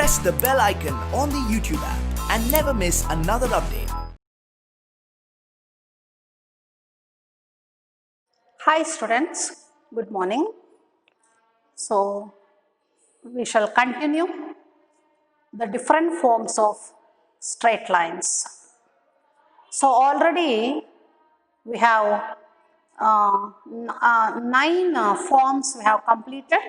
press the bell icon on the YouTube app and never miss another update. Hi students, good morning. So we shall continue the different forms of straight lines. So already we have 9 forms we have completed.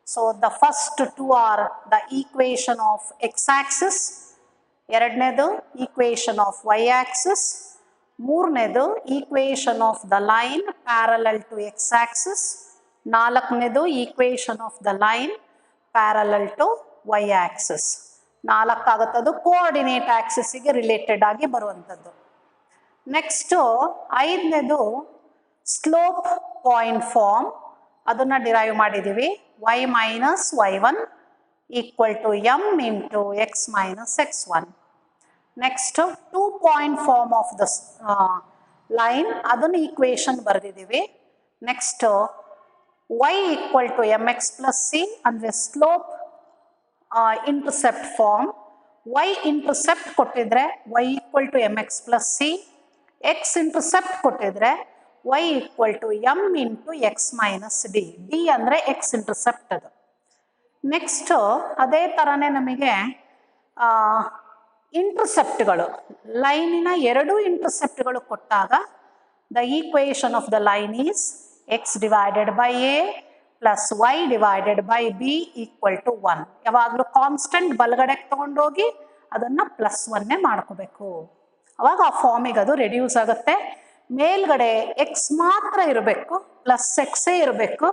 So the first two are the equation of x-axis, ಎರಡನೇದು equation of y-axis, ಮೂರನೇದು equation of the line parallel to x-axis, ನಾಲ್ಕನೇದು equation of the line parallel to y-axis. ನಾಲ್ಕಾಗುತ್ತದು coordinate ಆಕ್ಸಿಸ್ಗೆ related ಆಗಿ ಬರುವಂಥದ್ದು. Next ಐದನೇದು slope point form, ಅದನ್ನು derive ಮಾಡಿದ್ದೀವಿ. y minus y1 equal to m into x minus x1. Next 2 point form of the line, ಅದನ್ನು equation ಬರೆದಿದ್ದೀವಿ. Next y equal to mx plus c ಅಂದರೆ slope intercept form. y intercept ಕೊಟ್ಟಿದ್ರೆ y equal to mx plus c, x intercept ಕೊಟ್ಟಿದ್ರೆ y equal to m into x minus D. D ಅಂದರೆ x intercept ಅದು. Next ಅದೇ ಥರನೇ ನಮಗೆ ಇಂಟರ್ಸೆಪ್ಟ್ಗಳು, ಲೈನಿನ ಎರಡು ಇಂಟರ್ಸೆಪ್ಟ್ಗಳು ಕೊಟ್ಟಾಗ the equation of the line is x divided by a plus y divided by b equal to 1. ಯಾವಾಗಲೂ ಕಾನ್ಸ್ಟೆಂಟ್ ಬಲಗಡೆಗೆ ತೊಗೊಂಡೋಗಿ ಅದನ್ನು ಪ್ಲಸ್ 1 ಮಾಡ್ಕೋಬೇಕು. ಅವಾಗ ಆ ಫಾರ್ಮಿಗೆ ಅದು ರೆಡ್ಯೂಸ್ ಆಗುತ್ತೆ. ಮೇಲ್ಗಡೆ ಎಕ್ಸ್ ಮಾತ್ರ ಇರಬೇಕು, ಪ್ಲಸ್ ಎಕ್ಸೇ ಇರಬೇಕು.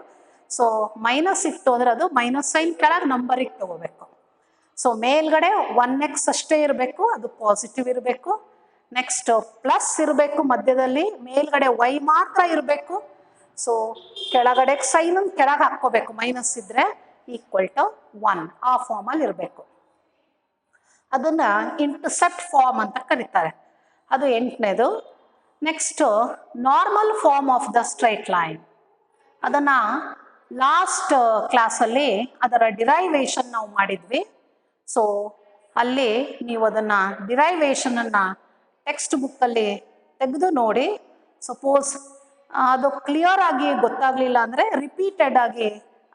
ಸೊ ಮೈನಸ್ ಇತ್ತು ಅಂದರೆ ಅದು ಮೈನಸ್ ಸೈನ್ ಕೆಳಗೆ ನಂಬರಿಗೆ ತಗೋಬೇಕು. ಸೊ ಮೇಲ್ಗಡೆ 1x ಅಷ್ಟೇ ಇರಬೇಕು, ಅದು ಪಾಸಿಟಿವ್ ಇರಬೇಕು. ನೆಕ್ಸ್ಟ್ ಪ್ಲಸ್ ಇರಬೇಕು ಮಧ್ಯದಲ್ಲಿ, ಮೇಲ್ಗಡೆ y ಮಾತ್ರ ಇರಬೇಕು. ಸೊ ಕೆಳಗಡೆ ಸೈನ್ ಕೆಳಗೆ ಹಾಕ್ಕೋಬೇಕು, ಮೈನಸ್ ಇದ್ರೆ ಈಕ್ವಲ್ ಟು 1 ಆ ಫಾರ್ಮಲ್ಲಿ ಇರಬೇಕು. ಅದನ್ನು ಇಂಟರ್ಸೆಪ್ಟ್ ಫಾರ್ಮ್ ಅಂತ ಕರೀತಾರೆ. ಅದು 8ನೇದು. Next normal form of the straight line, ಅದನ್ನು ಲಾಸ್ಟ್ ಕ್ಲಾಸಲ್ಲಿ ಅದರ ಡಿರೈವೇಶನ್ ನಾವು ಮಾಡಿದ್ವಿ. ಸೊ ಅಲ್ಲಿ ನೀವು ಅದನ್ನು ಡಿರೈವೇಶನನ್ನು ಟೆಕ್ಸ್ಟ್ ಬುಕ್ಕಲ್ಲಿ ತೆಗೆದು ನೋಡಿ. ಸಪೋಸ್ ಅದು ಕ್ಲಿಯರ್ ಆಗಿ ಗೊತ್ತಾಗಲಿಲ್ಲ ಅಂದರೆ ರಿಪೀಟೆಡ್ ಆಗಿ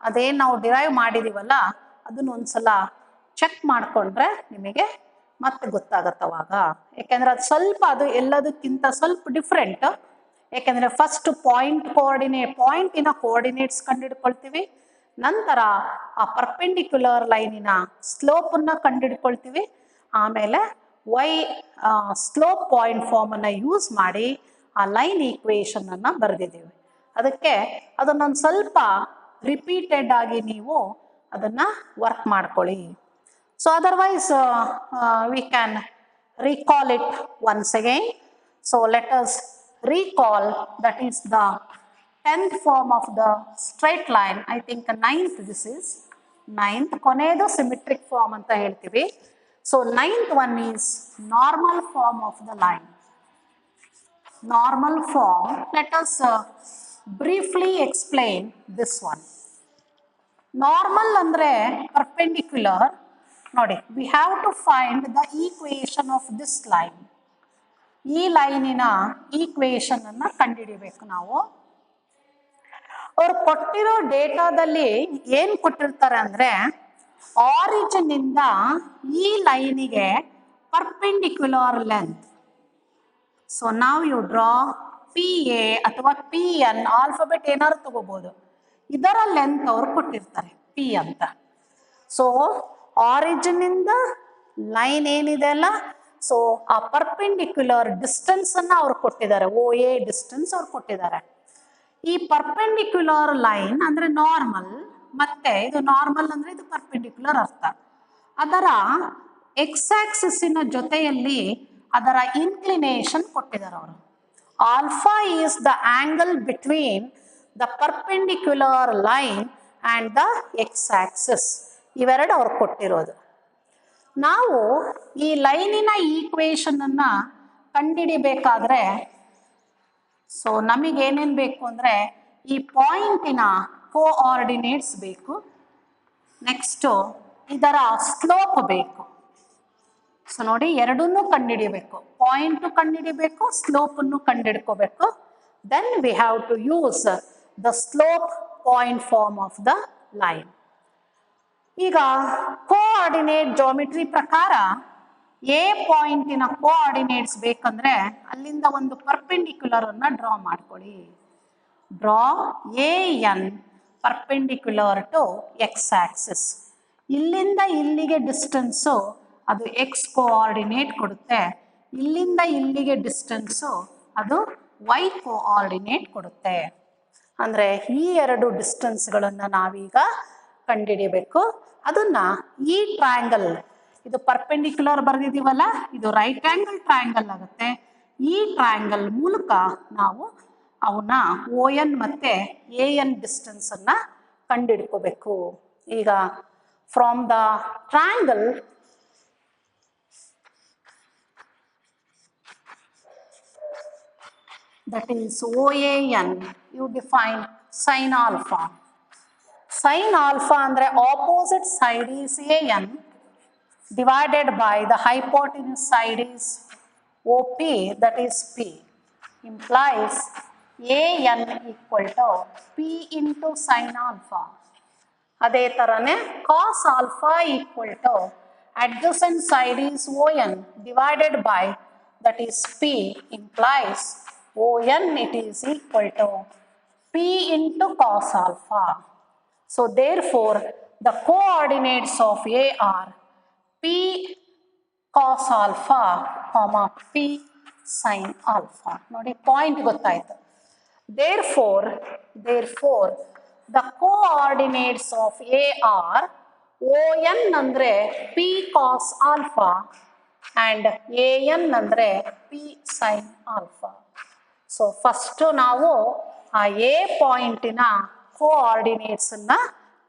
ಅದೇನು ನಾವು ಡಿರೈವ್ ಮಾಡಿದ್ದೀವಲ್ಲ ಅದನ್ನು ಒಂದ್ಸಲ ಚೆಕ್ ಮಾಡಿಕೊಂಡ್ರೆ ನಿಮಗೆ ಮತ್ತೆ ಗೊತ್ತಾಗತ್ತವಾಗ. ಯಾಕೆಂದರೆ ಅದು ಸ್ವಲ್ಪ ಅದು ಎಲ್ಲದಕ್ಕಿಂತ ಸ್ವಲ್ಪ ಡಿಫ್ರೆಂಟ್. ಯಾಕೆಂದರೆ ಫಸ್ಟ್ ಪಾಯಿಂಟಿನ ಕೋಆರ್ಡಿನೇಟ್ಸ್ ಕಂಡುಹಿಡ್ಕೊಳ್ತೀವಿ, ನಂತರ ಆ ಪರ್ಪೆಂಡಿಕ್ಯುಲರ್ ಲೈನಿನ ಸ್ಲೋಪನ್ನು ಕಂಡುಹಿಡ್ಕೊಳ್ತೀವಿ, ಆಮೇಲೆ ಸ್ಲೋಪ್ ಪಾಯಿಂಟ್ ಫಾರ್ಮನ್ನು ಯೂಸ್ ಮಾಡಿ ಆ ಲೈನ್ ಈಕ್ವೇಷನನ್ನು ಬರೆದಿದ್ದೀವಿ. ಅದಕ್ಕೆ ಅದನ್ನೊಂದು ಸ್ವಲ್ಪ ರಿಪೀಟೆಡ್ ಆಗಿ ನೀವು ಅದನ್ನು ವರ್ಕ್ ಮಾಡ್ಕೊಳ್ಳಿ. So otherwise we can recall it once again. So let us recall, that is the 10th form of the straight line. I think 9th, this is 9th. ಕೊನೆಯದು symmetric form ಅಂತ ಹೇಳ್ತೀವಿ. So 9th one is normal form of the line. Normal form, let us briefly explain this one. Normal ಅಂದರೆ perpendicular. ನೋಡಿ, we have to find the equation of this line. ಈ ಲೈನಿನ equation ಅನ್ನು ಕಂಡುಹಿಡಿಬೇಕು ನಾವು. ಅವ್ರು ಕೊಟ್ಟಿರೋ ಡೇಟಾದಲ್ಲಿ ಏನು ಕೊಟ್ಟಿರ್ತಾರೆ ಅಂದರೆ ಆರಿಜಿನ್ ಇಂದ ಈ ಲೈನಿಗೆ ಪರ್ಪೆಂಡಿಕ್ಯುಲರ್ ಲೆಂತ್. ಸೊ ನಾವು ಯು ಡ್ರಾ ಪಿ ಎ ಅಥವಾ ಪಿ ಎನ್, ಆಲ್ಫಾಬೆಟ್ ಏನಾದ್ರು ತಗೋಬಹುದು. ಇದರ ಲೆಂತ್ ಅವ್ರು ಕೊಟ್ಟಿರ್ತಾರೆ ಪಿ ಅಂತ. ಸೊ ಆರಿಜಿನ್ ಇಂದ ಲೈನ್ ಏನಿದೆ ಅಲ್ಲ, ಸೊ ಆ ಪರ್ಪೆಂಡಿಕ್ಯುಲರ್ ಡಿಸ್ಟೆನ್ಸ್ ಅನ್ನ ಅವ್ರು ಕೊಟ್ಟಿದ್ದಾರೆ, ಓ ಎ ಡಿಸ್ಟೆನ್ಸ್ ಅವ್ರು ಕೊಟ್ಟಿದ್ದಾರೆ. ಈ ಪರ್ಪೆಂಡಿಕ್ಯುಲರ್ ಲೈನ್ ಅಂದ್ರೆ ನಾರ್ಮಲ್, ಮತ್ತೆ ಇದು ನಾರ್ಮಲ್ ಅಂದ್ರೆ ಇದು ಪರ್ಪೆಂಡಿಕ್ಯುಲರ್ ಅರ್ಥ. ಅದರ ಎಕ್ಸ್ ಆಕ್ಸಿಸ್ಸಿನ ಜೊತೆಯಲ್ಲಿ ಅದರ ಇನ್ಕ್ಲಿನೇಷನ್ ಕೊಟ್ಟಿದ್ದಾರೆ ಅವರು. Alpha is the angle between the perpendicular line and the x Axis. ಇವೆರಡು ಅವ್ರು ಕೊಟ್ಟಿರೋದು. ನಾವು ಈ ಲೈನಿನ ಈಕ್ವೇಶನನ್ನು ಕಂಡುಹಿಡಿಬೇಕಾದ್ರೆ ಸೊ ನಮಗೇನೇನು ಬೇಕು ಅಂದರೆ ಈ ಪಾಯಿಂಟಿನ ಕೋಆರ್ಡಿನೇಟ್ಸ್ ಬೇಕು. ನೆಕ್ಸ್ಟು ಇದರ ಸ್ಲೋಪ್ ಬೇಕು. ಸೊ ನೋಡಿ ಎರಡನ್ನೂ ಕಂಡುಹಿಡಿಬೇಕು, ಪಾಯಿಂಟು ಕಂಡುಹಿಡಿಬೇಕು, ಸ್ಲೋಪನ್ನು ಕಂಡುಹಿಡ್ಕೋಬೇಕು. Then we have to use the slope point form of the line. ಈಗ ಕೋಆರ್ಡಿನೇಟ್ ಜಾಮಿಟ್ರಿ ಪ್ರಕಾರ ಎ ಪಾಯಿಂಟಿನ ಕೋಆರ್ಡಿನೇಟ್ಸ್ ಬೇಕಂದ್ರೆ ಅಲ್ಲಿಂದ ಒಂದು ಪರ್ಪೆಂಡಿಕ್ಯುಲರ್ ಅನ್ನ ಡ್ರಾ ಮಾಡ್ಕೊಳ್ಳಿ. Draw A N perpendicular to x axis. ಇಲ್ಲಿಂದ ಇಲ್ಲಿಗೆ ಡಿಸ್ಟೆನ್ಸು ಅದು ಎಕ್ಸ್ ಕೋಆರ್ಡಿನೇಟ್ ಕೊಡುತ್ತೆ, ಇಲ್ಲಿಂದ ಇಲ್ಲಿಗೆ ಡಿಸ್ಟೆನ್ಸು ಅದು ವೈ ಕೋಆರ್ಡಿನೇಟ್ ಕೊಡುತ್ತೆ. ಅಂದರೆ ಈ ಎರಡು ಡಿಸ್ಟೆನ್ಸ್ಗಳನ್ನು ನಾವೀಗ ಕಂಡುಹಿಡಿಯಬೇಕು. ಅದನ್ನ ಈ ಟ್ರಯಾಂಗಲ್, ಇದು ಪರ್ಪೆಂಡಿಕ್ಯುಲರ್ ಬರೆದಿದ್ದೀವಲ್ಲ, ಇದು ರೈಟ್ ಆಂಗಲ್ ಟ್ರಯಾಂಗಲ್ ಆಗುತ್ತೆ. ಈ ಟ್ರಯಾಂಗಲ್ ಮೂಲಕ ನಾವು ಅವನ್ನ ಓ ಎನ್ ಮತ್ತೆ ಎ ಎನ್ ಡಿಸ್ಟೆನ್ಸ್ ಅನ್ನ ಕಂಡುಹಿಡ್ಕೋಬೇಕು. ಈಗ from the triangle that is OAN, you define sin alpha. Sin alpha andre opposite side is AN divided by the hypotenuse side is OP, that is P, implies AN equal to P into sin alpha. ಅದೇ ಥರನೇ cos alpha equal to adjacent side is ON divided by, that is P, implies ON it is equal to P into cos alpha. So therefore the coordinates of A are P cos alpha comma P sin alpha. ನೋಡಿ point ಗೊತ್ತಾಯ್ತು. Therefore the coordinates of A are ON ಅಂದ್ರೆ P cos alpha and AN ಅಂದ್ರೆ P sin alpha. So first ನಾವು ಆ A ಪಾಯಿಂಟಿನ coordinates ಅನ್ನ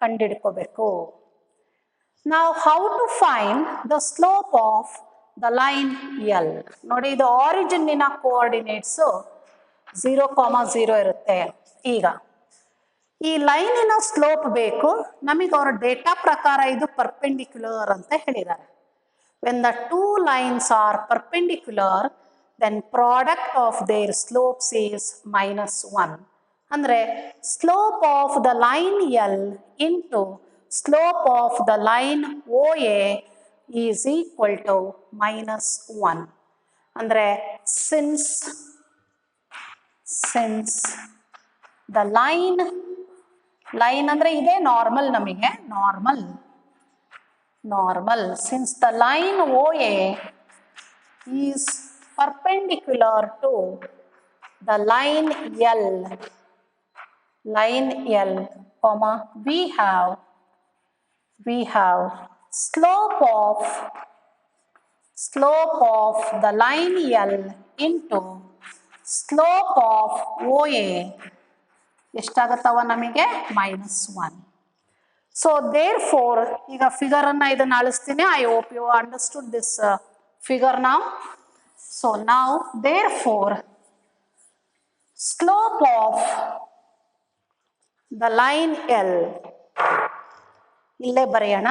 ಕಂಡುಹಿಡ್ಕೋಬೇಕು. ನಾವು how to find the slope of the line L. ನೋಡಿ ಇದು ಆರಿಜಿನ್ನಿನ ಕೋಆರ್ಡಿನೇಟ್ಸ್ 0,0 ಇರುತ್ತೆ. ಈಗ ಈ ಲೈನಿನ ಸ್ಲೋಪ್ ಬೇಕು ನಮಗೆ, ಅವರ ಡೇಟಾ ಪ್ರಕಾರ ಇದು ಪರ್ಪೆಂಡಿಕ್ಯುಲರ್ ಅಂತ ಹೇಳಿದ್ದಾರೆ. When the two lines are perpendicular then product of their slopes is -1. ಅಂದ್ರೆ slope of the line L into slope of the line OA is equal to -1. ಅಂದ್ರೆ since the line ಅಂದ್ರೆ ಇದೆ normal, ನಮಗೆ normal since the line OA is perpendicular to the line L, comma we have slope of the line L into slope of OA ಎಷ್ಟಾಗತ್ತವ ನಮಗೆ -1. So therefore ಈಗ figure ಅನ್ನ ಇದನ್ನ ಅಳಿಸ್ತೀನಿ. I hope you understood this figure now. So now therefore slope of the line L, ಇಲ್ಲೇ ಬರೆಯೋಣ.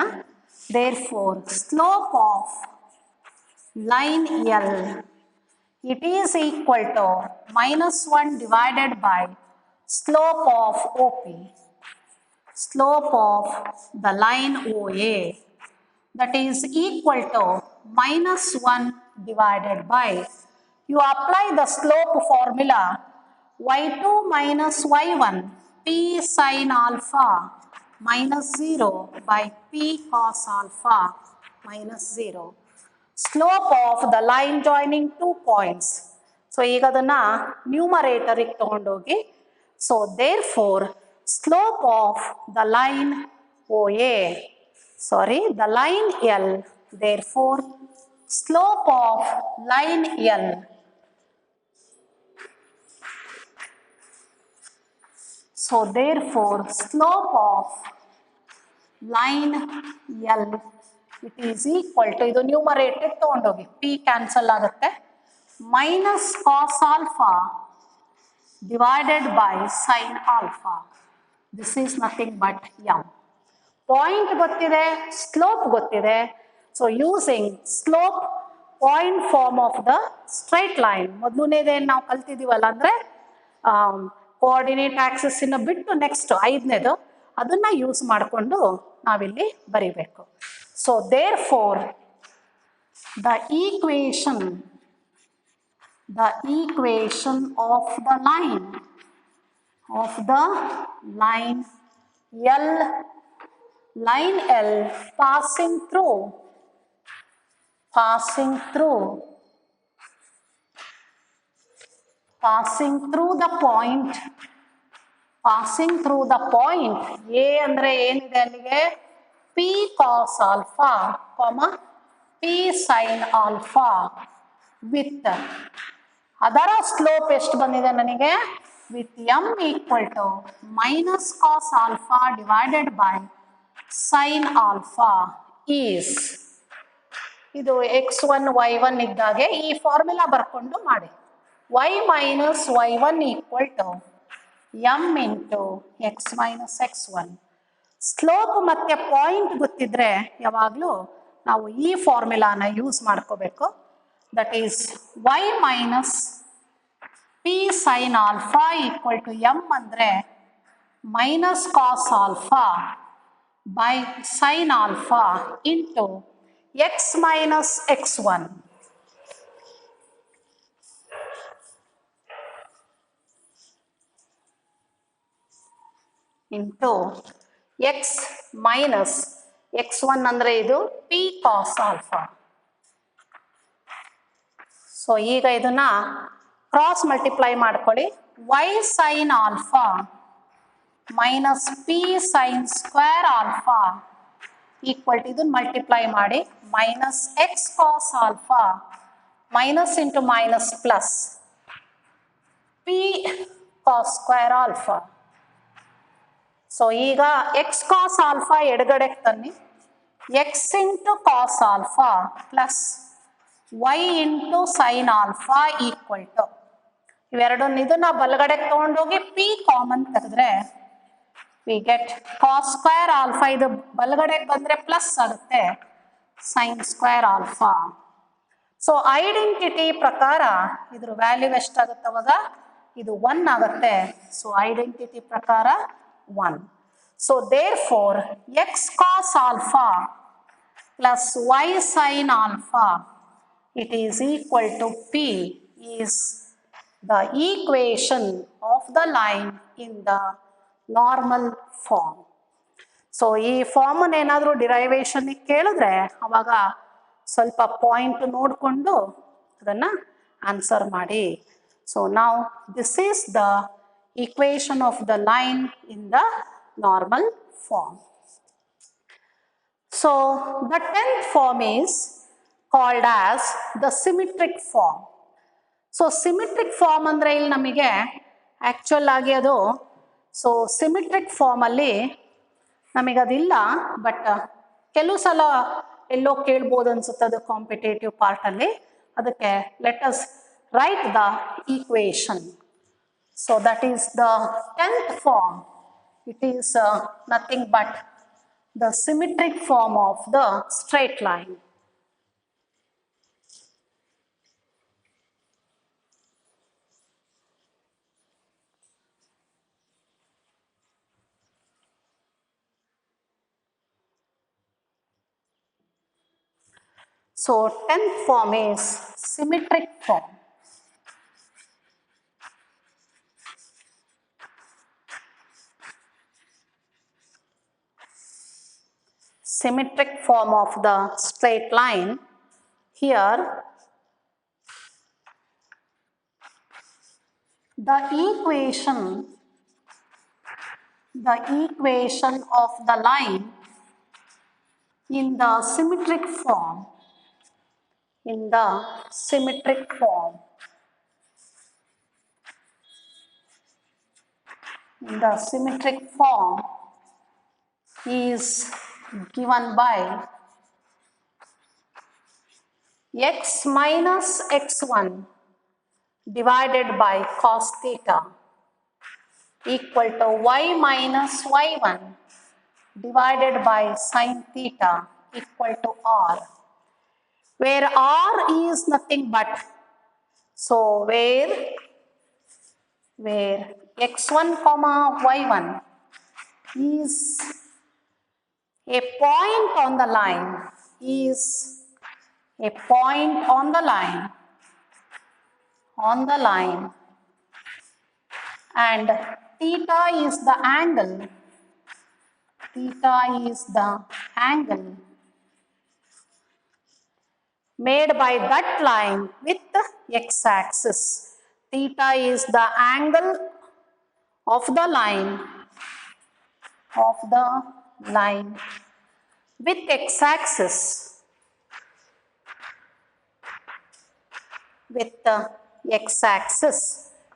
therefore slope of line L it is equal to -1 divided by slope of OP, slope of the line OA, that is equal to -1 divided by, you apply the slope formula y2 minus y1 p sin alpha minus 0 by p cos alpha minus 0, slope of the line joining two points. So ಈಗ ಅದನ್ನ numerator ಗೆ ತಗೊಂಡೋಗಿ, so therefore slope of the line the line L, therefore slope of line L so therefore slope of line L it is equal to, ಇದು numerator ತಗೊಂಡೋಗಿ p cancel ಆಗುತ್ತೆ, minus cos alpha divided by sin alpha. This is nothing but m. Point ಗೊತ್ತಿದೆ, slope ಗೊತ್ತಿದೆ. So using slope point form of the straight line, ಮೊದಲನೇದೇನು ನಾವು ಕಲ್ತಿದ್ದೀವಲ್ಲ ಅಂದರೆ coordinate ಆಕ್ಸಿಸ್ಸಿನ ಬಿಟ್ಟು ನೆಕ್ಸ್ಟ್ 5ನೇದು ಅದನ್ನು ಯೂಸ್ ಮಾಡಿಕೊಂಡು ನಾವಿಲ್ಲಿ ಬರೀಬೇಕು. So therefore the equation of the line L passing through the point A ಅಂದ್ರೆ ಏನಿದೆ ಅಲ್ಲಿಗೆ P cos alpha, P sin alpha with ಅದರ ಸ್ಲೋಪ್ ಎಷ್ಟು ಬಂದಿದೆ ನನಗೆ with m equal to minus cos alpha divided by sin alpha is, ಇದು x1 y1 ಇದ್ದಾಗೆ ಈ ಫಾರ್ಮುಲಾ ಬರ್ಕೊಂಡು ಮಾಡಿ. y minus y1 equal to m into x minus x1. Slope ಮತ್ತೆ ಪಾಯಿಂಟ್ ಗೊತ್ತಿದ್ರೆ ಯಾವಾಗಲೂ ನಾವು ಈ ಫಾರ್ಮುಲಾನ ಯೂಸ್ ಮಾಡ್ಕೋಬೇಕು. That is y minus p sin alpha equal to m ಅಂದರೆ minus cos alpha by sine alpha into x minus x1. Into x minus x1 ಅಂದರೆ ಇದು p cos ಆಲ್ಫಾ. ಸೊ ಈಗ ಇದನ್ನ ಕ್ರಾಸ್ ಮಲ್ಟಿಪ್ಲೈ ಮಾಡ್ಕೊಳ್ಳಿ. y sin alpha minus p sin square alpha equal to ಇದನ್ನ multiply ಮಾಡಿ minus x cos alpha minus into minus plus p cos square alpha. So ಈಗ x cos alpha ಎಡಗಡೆಗೆ ತನ್ನಿ, x into cos alpha plus y into sine alpha equal to ಇವೆರಡನ್ನು ಇದನ್ನ ಬಲಗಡೆಗೆ ತೊಗೊಂಡೋಗಿ p common ತೆಗೆದ್ರೆ we get cos square alpha, ಇದು ಬಲಗಡೆಗೆ ಬಂದರೆ ಪ್ಲಸ್ ಆಗುತ್ತೆ sine square alpha. So identity ಪ್ರಕಾರ ಇದ್ರ ವ್ಯಾಲ್ಯೂ ಎಷ್ಟಾಗುತ್ತೆ ಅವಾಗ ಇದು 1 ಆಗುತ್ತೆ. ಸೊ ಐಡೆಂಟಿಟಿ ಪ್ರಕಾರ 1. So therefore x cos alpha plus y sin alpha it is equal to p is the equation of the line in the normal form. So ಈ ಫಾರ್ಮನ್ನು ಏನಾದರೂ derivation ಕೇಳಿದ್ರೆ ಅವಾಗ ಸ್ವಲ್ಪ ಪಾಯಿಂಟ್ ನೋಡಿಕೊಂಡು ಅದನ್ನು ಆನ್ಸರ್ ಮಾಡಿ. ಸೊ ನಾವು this is the equation of the line in the normal form. So the 10th form is called as the symmetric form. So symmetric form ಅಂದ್ರೆ ಇಲ್ಲಿ ನಮಗೆ ಆಕ್ಚುಲ್ ಆಗಿ ಅದು ಸೊ ಸಿಮಿಟ್ರಿಕ್ ಫಾರ್ಮಲ್ಲಿ ನಮಗೆ ಅದಿಲ್ಲ, ಬಟ್ ಕೆಲವು ಸಲ ಎಲ್ಲೋ ಕೇಳ್ಬೋದು ಅನ್ಸುತ್ತೆ ಅದು ಕಾಂಪಿಟೇಟಿವ್ ಪಾರ್ಟಲ್ಲಿ. ಅದಕ್ಕೆ let us right the equation. So that is the 10th form. It is nothing but the symmetric form of the straight line. So 10th form is symmetric form. Symmetric form of the straight line. Here the equation of the line in the symmetric form is given by x minus x1 divided by cos theta equal to y minus y1 divided by sine theta equal to r, where r is nothing but, so where x1 comma y1 is a point on the line, is a point on the line, and theta is the angle, made by that line with the x-axis. Theta is the angle of the line with x-axis,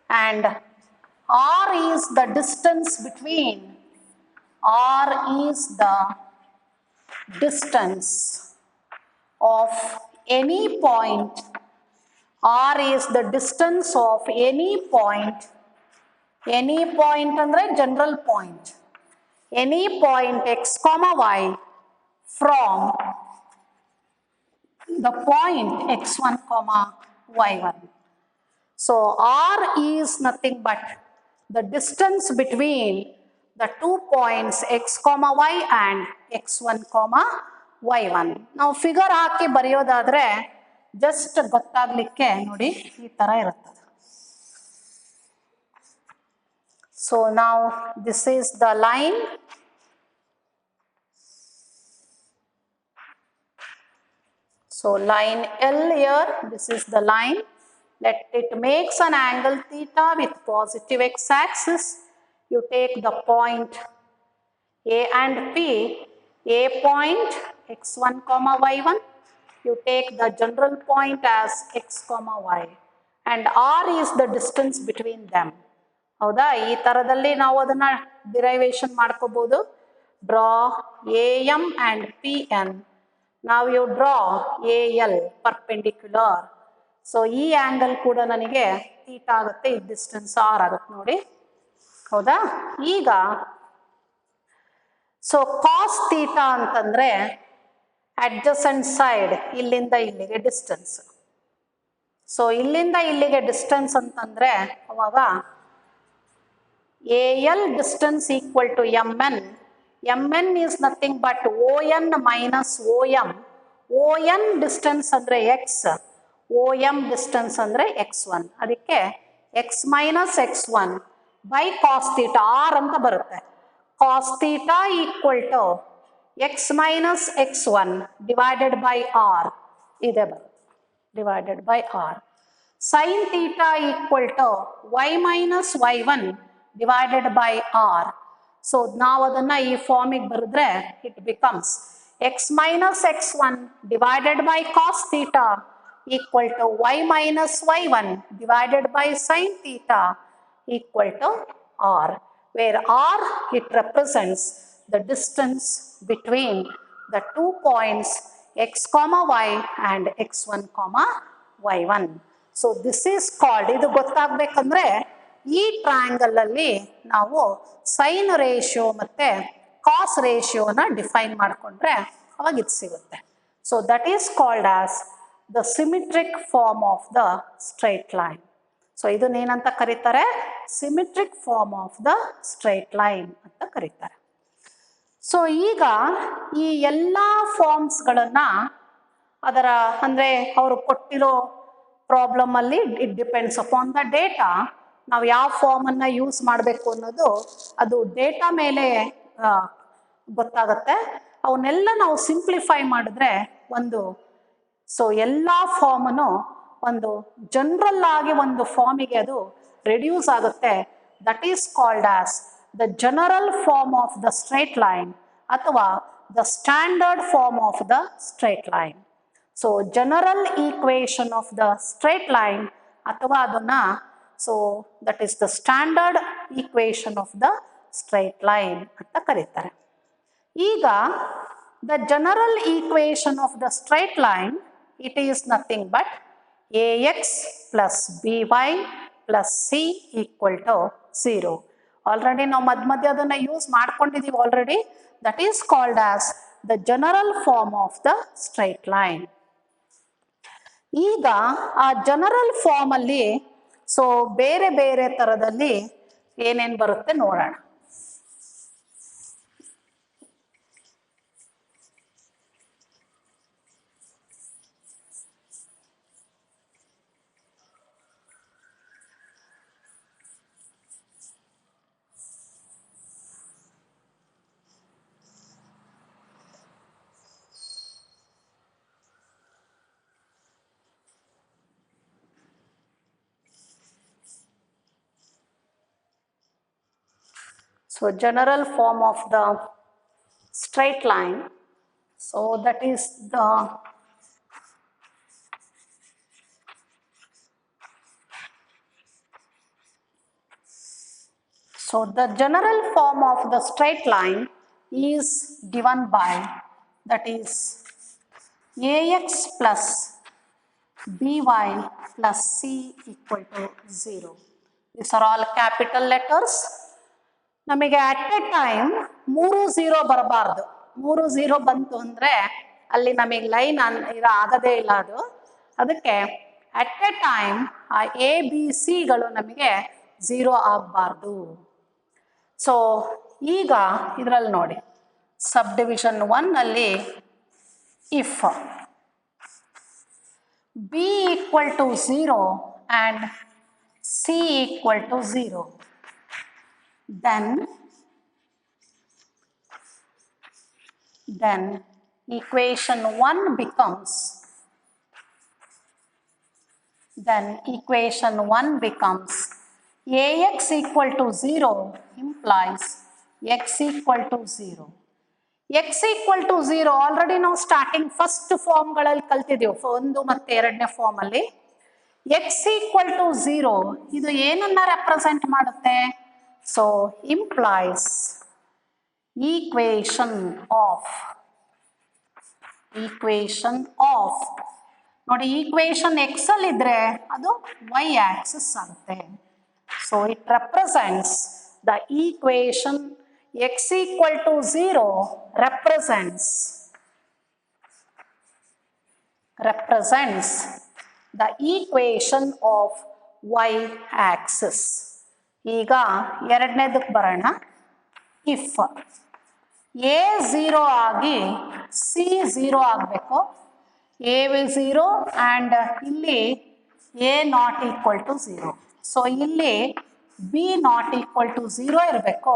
and r is the distance between, of any point, r is the distance of any point andre general point, any point x comma y from the point x1 comma y1. So r is nothing but the distance between the 2 points x comma y and x1 comma y1. ನಾವು figure ಹಾಕಿ ಬರೆಯೋದಾದ್ರೆ just ಗೊತ್ತಾಗ್ಲಿಕ್ಕೆ ನೋಡಿ ಈ ತರ ಇರುತ್ತದೆ. So now this is the line. So line L here, this is the line. Let it makes an angle theta with positive x-axis. You take the point A and P, A point x1 comma y1. You take the general point as x comma y, and r is the distance between them. ಹೌದಾ, ಈ ತರದಲ್ಲಿ ನಾವು ಅದನ್ನ derivation ಮಾಡ್ಕೋಬಹುದು. Draw AM and PN. Now you draw AL perpendicular. So ಈ angle ಕೂಡ ನನಗೆ theta ಆಗುತ್ತೆ, ಈ ಡಿಸ್ಟೆನ್ಸ್ ಆರ್ ಆಗುತ್ತೆ ನೋಡಿ. ಹೌದಾ, ಈಗ ಸೊ ಕಾಸ್ ಥೀಟಾ ಅಂತಂದ್ರೆ ಅಡ್ಜಸೆಂಟ್ ಸೈಡ್, ಇಲ್ಲಿಂದ ಇಲ್ಲಿಗೆ ಡಿಸ್ಟೆನ್ಸ್. ಸೊ ಇಲ್ಲಿಂದ ಇಲ್ಲಿಗೆ ಡಿಸ್ಟೆನ್ಸ್ ಅಂತಂದ್ರೆ ಅವಾಗ AL distance equal to MN. MN is nothing but ON minus OM. ON distance andre X, OM distance andre X1. ಅದಕ್ಕೆ X minus X1 by cos theta, R ಅಂತ ಬರುತ್ತೆ. Cos theta equal to X minus X1 divided by R. ಇದೆ ಬರುತ್ತೆ, divided by R. Sin theta equal to Y minus Y1 divided by R. So ನಾವು ಅದನ್ನ ಈ ಫಾರ್ಮಿಗೆ ಬರೆದ್ರೆ it becomes x minus x1 divided by cos theta equal to y minus y1 divided by sin theta equal to R, where R it represents the distance between the 2 points x comma y and x1 comma y1. So this is called, ಇದು ಗೊತ್ತಾಗಬೇಕಂದ್ರೆ ಈ triangle ಅಲ್ಲಿ ನಾವು sign ratio ಮತ್ತೆ ಕಾಸ್ ರೇಷಿಯೋನ define ಮಾಡಿಕೊಂಡ್ರೆ ಅವಾಗ ಇದು ಸಿಗುತ್ತೆ. So that is called as the symmetric form of the straight line. So ಇದನ್ನ ಏನಂತ ಕರೀತಾರೆ? Symmetric form of the straight line ಅಂತ ಕರೀತಾರೆ. ಸೊ ಈಗ ಈ ಎಲ್ಲ ಫಾರ್ಮ್ಸ್ಗಳನ್ನ ಅದರ ಅಂದರೆ ಅವರು ಕೊಟ್ಟಿರೋ ಪ್ರಾಬ್ಲಮ್ ಅಲ್ಲಿ it depends upon the data. ನಾವು ಯಾವ ಫಾರ್ಮನ್ನು ಯೂಸ್ ಮಾಡಬೇಕು ಅನ್ನೋದು ಅದು ಡೇಟಾ ಮೇಲೆ ಗೊತ್ತಾಗುತ್ತೆ. ಅವನ್ನೆಲ್ಲ ನಾವು ಸಿಂಪ್ಲಿಫೈ ಮಾಡಿದ್ರೆ ಸೊ ಎಲ್ಲ ಫಾರ್ಮನ್ನು ಒಂದು ಜನರಲ್ ಆಗಿ ಒಂದು ಫಾರ್ಮಿಗೆ ಅದು ರೆಡ್ಯೂಸ್ ಆಗುತ್ತೆ. That is called as the general form of the straight line ಅಥವಾ the standard form of the straight line. So general equation of the straight line ಅಥವಾ ಅದನ್ನ so that is the standard equation of the straight line ಅಂತ ಕರೀತಾರೆ. ಈಗ the general equation of the straight line it is nothing but AX plus BY plus C equal to 0. Already ನಾವು ಮಧ್ಯ ಅದನ್ನ use ಮಾಡ್ಕೊಂಡಿದೀವಿ already. that is called as the general form of the straight line. ಈಗ ಆ general form ಅಲ್ಲಿ so ಬೇರೆ ಬೇರೆ ತರದಲ್ಲಿ ಏನೇನು ಬರುತ್ತೆ ನೋಡೋಣ. So general form of the straight line, so that is the general form of the straight line is given by, that is ax plus by plus c equal to 0. These are all capital letters. ನಮಗೆ at A time 3 0 ಬರಬಾರ್ದು. 3 0 ಬಂತು ಅಂದರೆ ಅಲ್ಲಿ ನಮಗೆ line ಆಗದೇ ಇಲ್ಲ ಅದು. ಅದಕ್ಕೆ ಅಟ್ ಎ ಟೈಮ್ ಆ ಎ ಬಿ ಸಿಗಳು ನಮಗೆ 0 ಆಗಬಾರ್ದು. ಸೊ ಈಗ ಇದರಲ್ಲಿ ನೋಡಿ ಸಬ್ ಡಿವಿಷನ್ 1 ಅಲ್ಲಿ if b equal to 0 and c equal to 0, then equation 1 becomes ax equal to 0 implies x equal to 0. x equal to 0 already ನಾವು ಸ್ಟಾರ್ಟಿಂಗ್ ಫಸ್ಟ್ ಫಾರ್ಮ್ಗಳಲ್ಲಿ ಕಲ್ತಿದ್ದೀವಿ, 1 ಮತ್ತು 2ನೇ ಫಾರ್ಮಲ್ಲಿ. x equal to 0 ಇದು ಏನನ್ನ ರೆಪ್ರೆಸೆಂಟ್ ಮಾಡುತ್ತೆ? So implies equation of ನೋಡಿ equation x ಅಲ್ಲಿ ಇದ್ರೆ ಅದು y axis ಆಗುತ್ತೆ. So it represents the equation x equal to 0 represents the equation of y axis. ಈಗ ಎರಡನೇದಕ್ಕೆ ಬರೋಣ. ಇಫ್ ಎ 0 ಆಗಿ ಸಿ 0 ಆಗಬೇಕು, ಎ 0 ಆ್ಯಂಡ್ ಇಲ್ಲಿ A not equal to 0. So ಇಲ್ಲಿ ಬಿ ನಾಟ್ ಈಕ್ವಲ್ ಟು 0 ಇರಬೇಕು.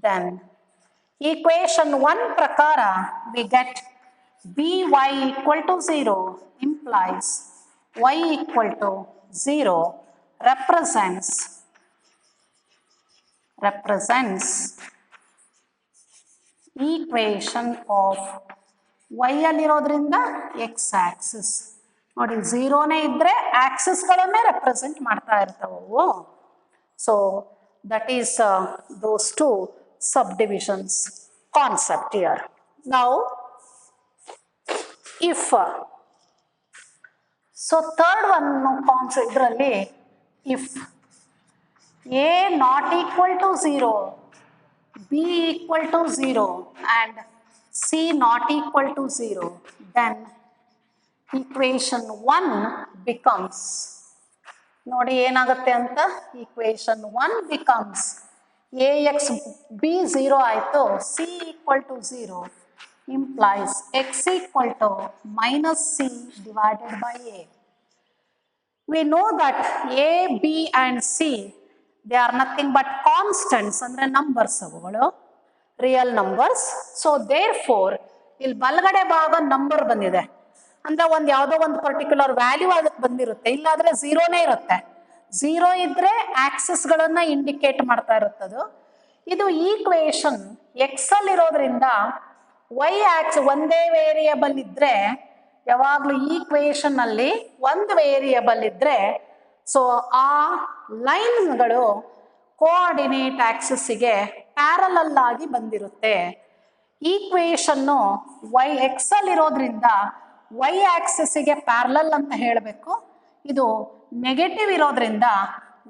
ದೆನ್ ಈಕ್ವೇಶನ್ 1 ಪ್ರಕಾರ we get B Y equal to 0 implies Y equal to 0 represents equation of y ಅಲ್ಲಿರೋದ್ರಿಂದ x axis. ನೋಡಿ 0ನೇ ಇದ್ರೆ ಆಕ್ಸಿಸ್ಗಳನ್ನೇ represent ಮಾಡ್ತಾ ಇರ್ತಾವು. So that is those two sub divisions concept here. Now if so third one concept ಇದರಲ್ಲಿ if a not equal to 0, b equal to 0 and c not equal to 0, then equation 1 becomes, ನೋಡಿ ಏನಾಗುತ್ತೆ ಅಂತ, equation 1 becomes ax b 0 ಆಯಿತು, c equal to 0 implies x equal to minus c divided by a. We know that a, b and c, they are nothing but constants, ಅಂದ್ರೆ numbers ಅವುಗಳು, real numbers. So therefore ಇಲ್ಲಿ ಬಲಗಡೆ ಭಾಗ number ಬಂದಿದೆ ಅಂದ್ರೆ ಒಂದು ಯಾವುದೋ ಒಂದು ಪರ್ಟಿಕ್ಯುಲರ್ ವ್ಯಾಲ್ಯೂ ಅದಕ್ಕೆ ಬಂದಿರುತ್ತೆ, ಇಲ್ಲಾದ್ರೆ 0ನೇ ಇರುತ್ತೆ. 0 ಇದ್ರೆ ಆಕ್ಸಿಸ್ಗಳನ್ನ ಇಂಡಿಕೇಟ್ ಮಾಡ್ತಾ ಇರುತ್ತದು. ಇದು ಈಕ್ವೇಶನ್ ಎಕ್ಸ್ ಅಲ್ಲಿ ಇರೋದ್ರಿಂದ ವೈ ಆಕ್ಸ್ ಒಂದೇ ವೇರಿಯಬಲ್ ಇದ್ರೆ ಯಾವಾಗಲೂ ಈಕ್ವೇಶನ್ ಅಲ್ಲಿ ಒಂದು ವೇರಿಯಬಲ್ ಇದ್ರೆ ಸೊ ಆ ಲೈನ್ಗಳು ಕೋಆರ್ಡಿನೇಟ್ ಆಕ್ಸಿಸ್ಗೆ ಪ್ಯಾರಲಲ್ ಆಗಿ ಬಂದಿರುತ್ತೆ. ಈಕ್ವೇಶನ್ನು ವೈ ಎಕ್ಸ್ ಅಲ್ಲಿ ಇರೋದ್ರಿಂದ ವೈ ಆಕ್ಸಿಸ್ಗೆ ಪ್ಯಾರಲಲ್ ಅಂತ ಹೇಳಬೇಕು. ಇದು ನೆಗೆಟಿವ್ ಇರೋದ್ರಿಂದ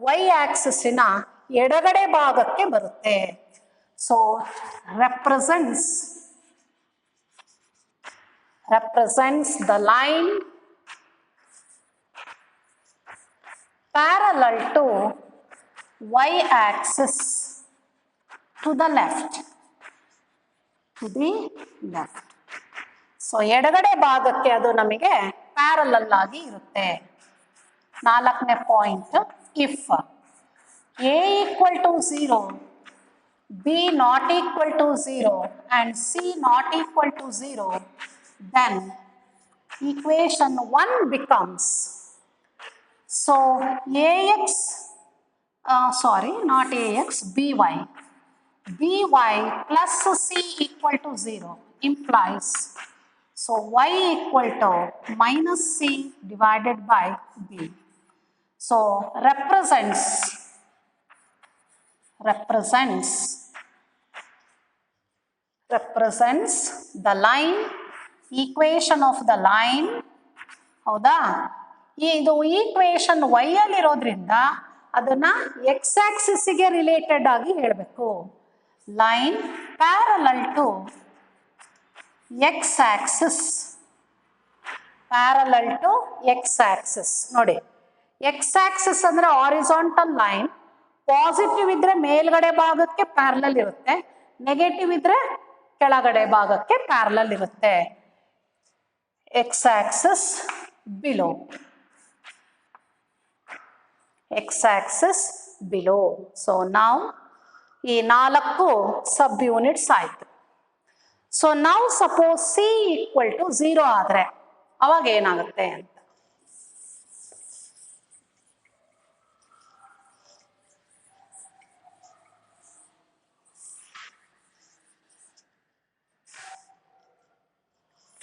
ವೈ ಆಕ್ಸಿಸ್ಸಿನ ಎಡಗಡೆ ಭಾಗಕ್ಕೆ ಬರುತ್ತೆ. So represents the line parallel to y-axis to the left. ಸೊ ಎಡಗಡೆ ಭಾಗಕ್ಕೆ ಅದು ನಮಗೆ ಪ್ಯಾರಲಲ್ ಆಗಿ ಇರುತ್ತೆ. 4ನೇ ಪಾಯಿಂಟ್, if a equal to 0, b not equal to 0 and c not equal to 0, then equation 1 becomes, so ax, sorry, not ax, by plus c equal to 0 implies, so y equal to minus c divided by b. So represents the line, equation of the line. ಹೌದಾ? ಇದು equation y ಅಲ್ಲಿ ಇರೋದ್ರಿಂದ ಅದನ್ನ x ಆಕ್ಸಿಸ್ಗೆ related ಆಗಿ ಹೇಳಬೇಕು. Line parallel to x axis, ನೋಡಿ x axis ಅಂದ್ರೆ horizontal line. Positive ಇದ್ರೆ ಮೇಲ್ಗಡೆ ಭಾಗಕ್ಕೆ ಪ್ಯಾರಲಲ್ ಇರುತ್ತೆ, ನೆಗೆಟಿವ್ ಇದ್ರೆ ಕೆಳಗಡೆ ಭಾಗಕ್ಕೆ ಪ್ಯಾರಲಲ್ ಇರುತ್ತೆ. x axis below, so now ಈ 4 ಸಬ್ ಯೂನಿಟ್ಸ್ ಆಯ್ತು. ಸೊ ನಾವು ಸಪೋಸ್ c ಈಕ್ವಲ್ ಟು 0 ಆದ್ರೆ ಅವಾಗ ಏನಾಗುತ್ತೆ ಅಂತ.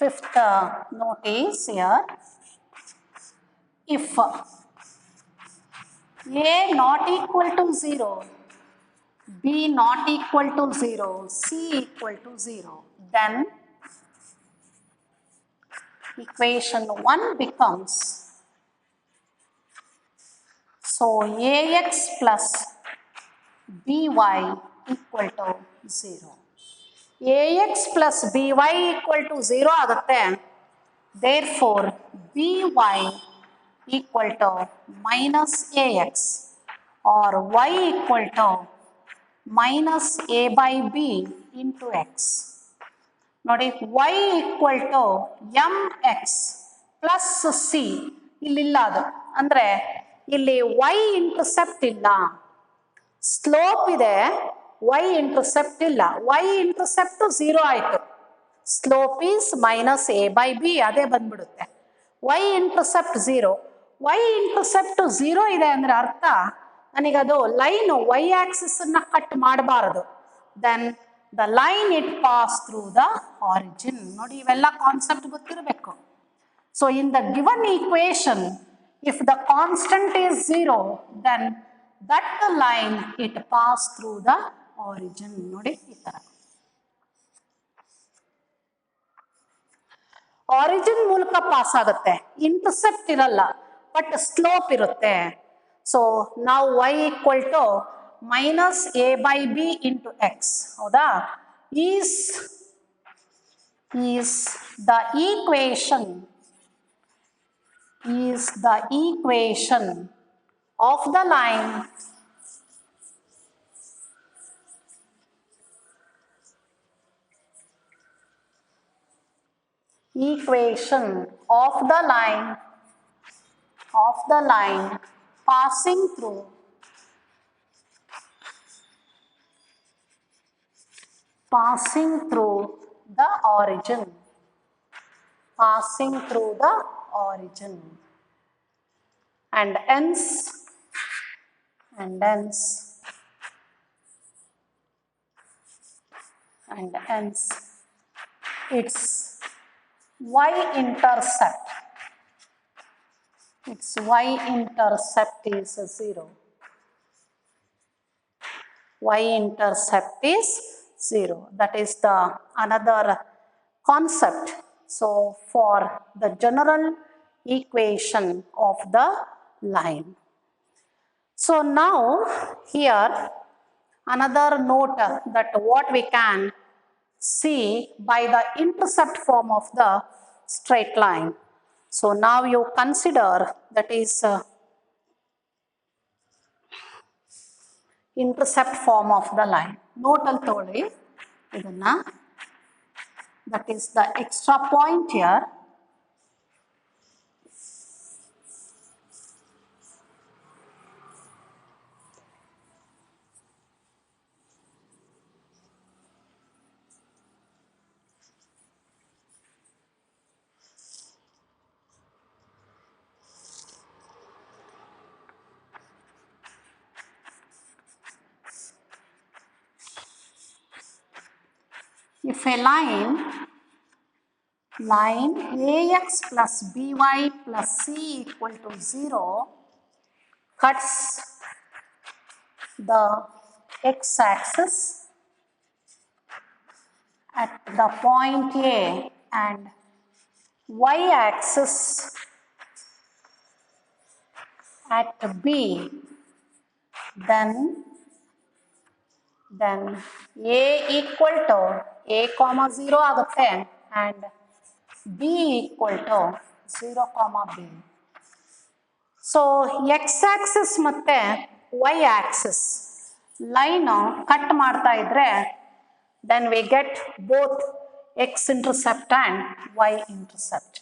Fifth notice here, if a not equal to 0, b not equal to 0, c equal to 0, then equation 1 becomes, so ax plus by equal to 0. ax plus by equal to 0 ಆಗುತ್ತೆ. therefore by equal to minus ax or y equal to minus a by b into x. ನೋಡಿ y equal to mx plus c, ಇಲ್ಲಿಲ್ಲ ಅದು, ಅಂದ್ರೆ ಇಲ್ಲಿ y intercept ಇಲ್ಲ, slope ಇದೆ, y intercept ಇಲ್ಲ. y intercept 0 ಆಯ್ತು, slope is minus a by b, ಅದೇ ಬಂದ್ಬಿಡುತ್ತೆ. y ಇಂಟರ್ಸೆಪ್ಟ್ 0, y ಇಂಟರ್ಸೆಪ್ಟ್ 0 ಇದೆ ಅಂದ್ರೆ ಅರ್ಥ ನನಗದು ಲೈನ್ y ಆಕ್ಸಿಸ್ ಅನ್ನ ಕಟ್ ಮಾಡಬಾರದು. Then the line it pass through the origin. ನೋಡಿ ಇವೆಲ್ಲ ಕಾನ್ಸೆಪ್ಟ್ ಗೊತ್ತಿರಬೇಕು. So in the given equation, if the constant is 0, then that line it pass through the origin. ನೋಡಿ ಈ ತರ ಆರಿಜಿನ್ ಮೂಲಕ pass ಆಗುತ್ತೆ, ಇಂಟರ್ಸೆಪ್ಟ್ ಇರಲ್ಲ, ಬಟ್ ಸ್ಲೋಪ್ ಇರುತ್ತೆ. ಸೊ ನಾವು y equal to minus a by b into x, ಹೌದಾ? Is the equation of the line passing through the origin, and hence its y-intercept is 0. Y-intercept is 0. That is the another concept. So for the general equation of the line. So now here another note that what we can see by the intercept form of the straight line. So now you consider that is intercept form of the line. Note al toli idanna, that is the extra point here. If a line ax plus by plus c equal to 0 cuts the x-axis at the point A and y-axis at B, then A equal to A comma 0 ಆಗುತ್ತೆ and B equal to 0 comma B. So x-axis ಮತ್ತೆ y-axis line cut ಮಾಡ್ತಾ ಇದ್ರೆ then we get both x-intercept and y-intercept.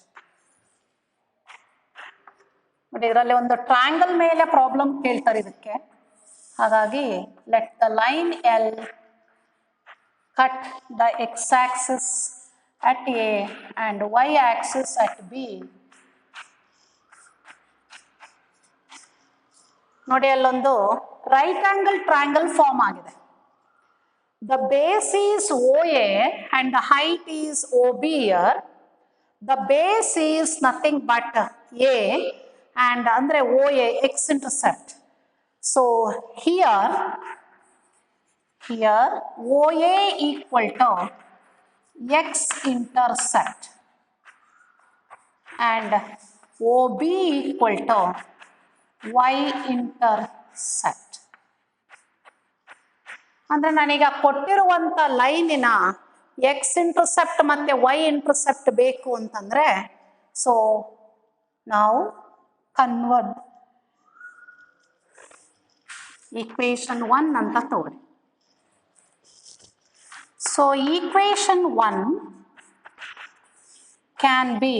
But ಇದರಲ್ಲಿ ಒಂದು triangle ಮೇಲೆ problem ಕೇಳ್ತಾರೆ ಇದಕ್ಕೆ, ಹಾಗಾಗಿ let the line L cut the x axis at A and y axis at B. ನೋಡಿ ಅಲ್ಲೊಂದು ರೈಟ್ ಆಂಗಲ್ ಟ್ರಯಾಂಗಲ್ ಫಾರ್ಮ್ ಆಗಿದೆ. The base is O A and the height is O B here. The base is nothing but A and andre OA x intercept. So here OA equal to x intercept and OB equal to y intercept. ಅಂದ್ರೆ ನಾನೀಗ ಕೊಟ್ಟಿರುವಂತ ಲೈನಿನ X intercept ಮತ್ತೆ Y intercept ಬೇಕು ಅಂತಂದ್ರೆ so ನಾವು convert equation 1 anta togoli. So equation 1 can be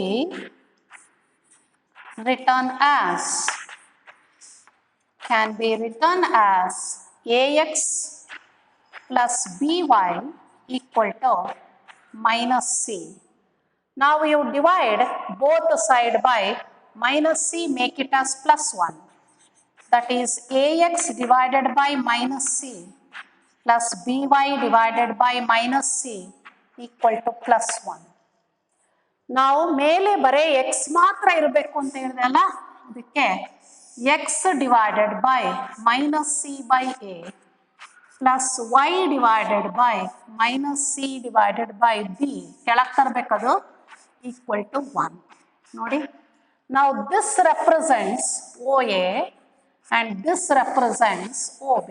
written as ax plus by equal to minus c. Now you divide both side by minus c, make it as plus 1. That is ax divided by minus c plus by divided by minus c equal to plus 1. Now ಮೇಲೆ ಬರೇ x ಮಾತ್ರ ಇರಬೇಕು ಅಂತ ಹೇಳಿದೆ ಅಲ್ಲ, ಅದಕ್ಕೆ x divided by minus c by a plus y divided by minus c divided by b ಕೆಳಗೆ ತರಬೇಕದು equal to 1. ನೋಡಿ, now this represents OA and this represents OB.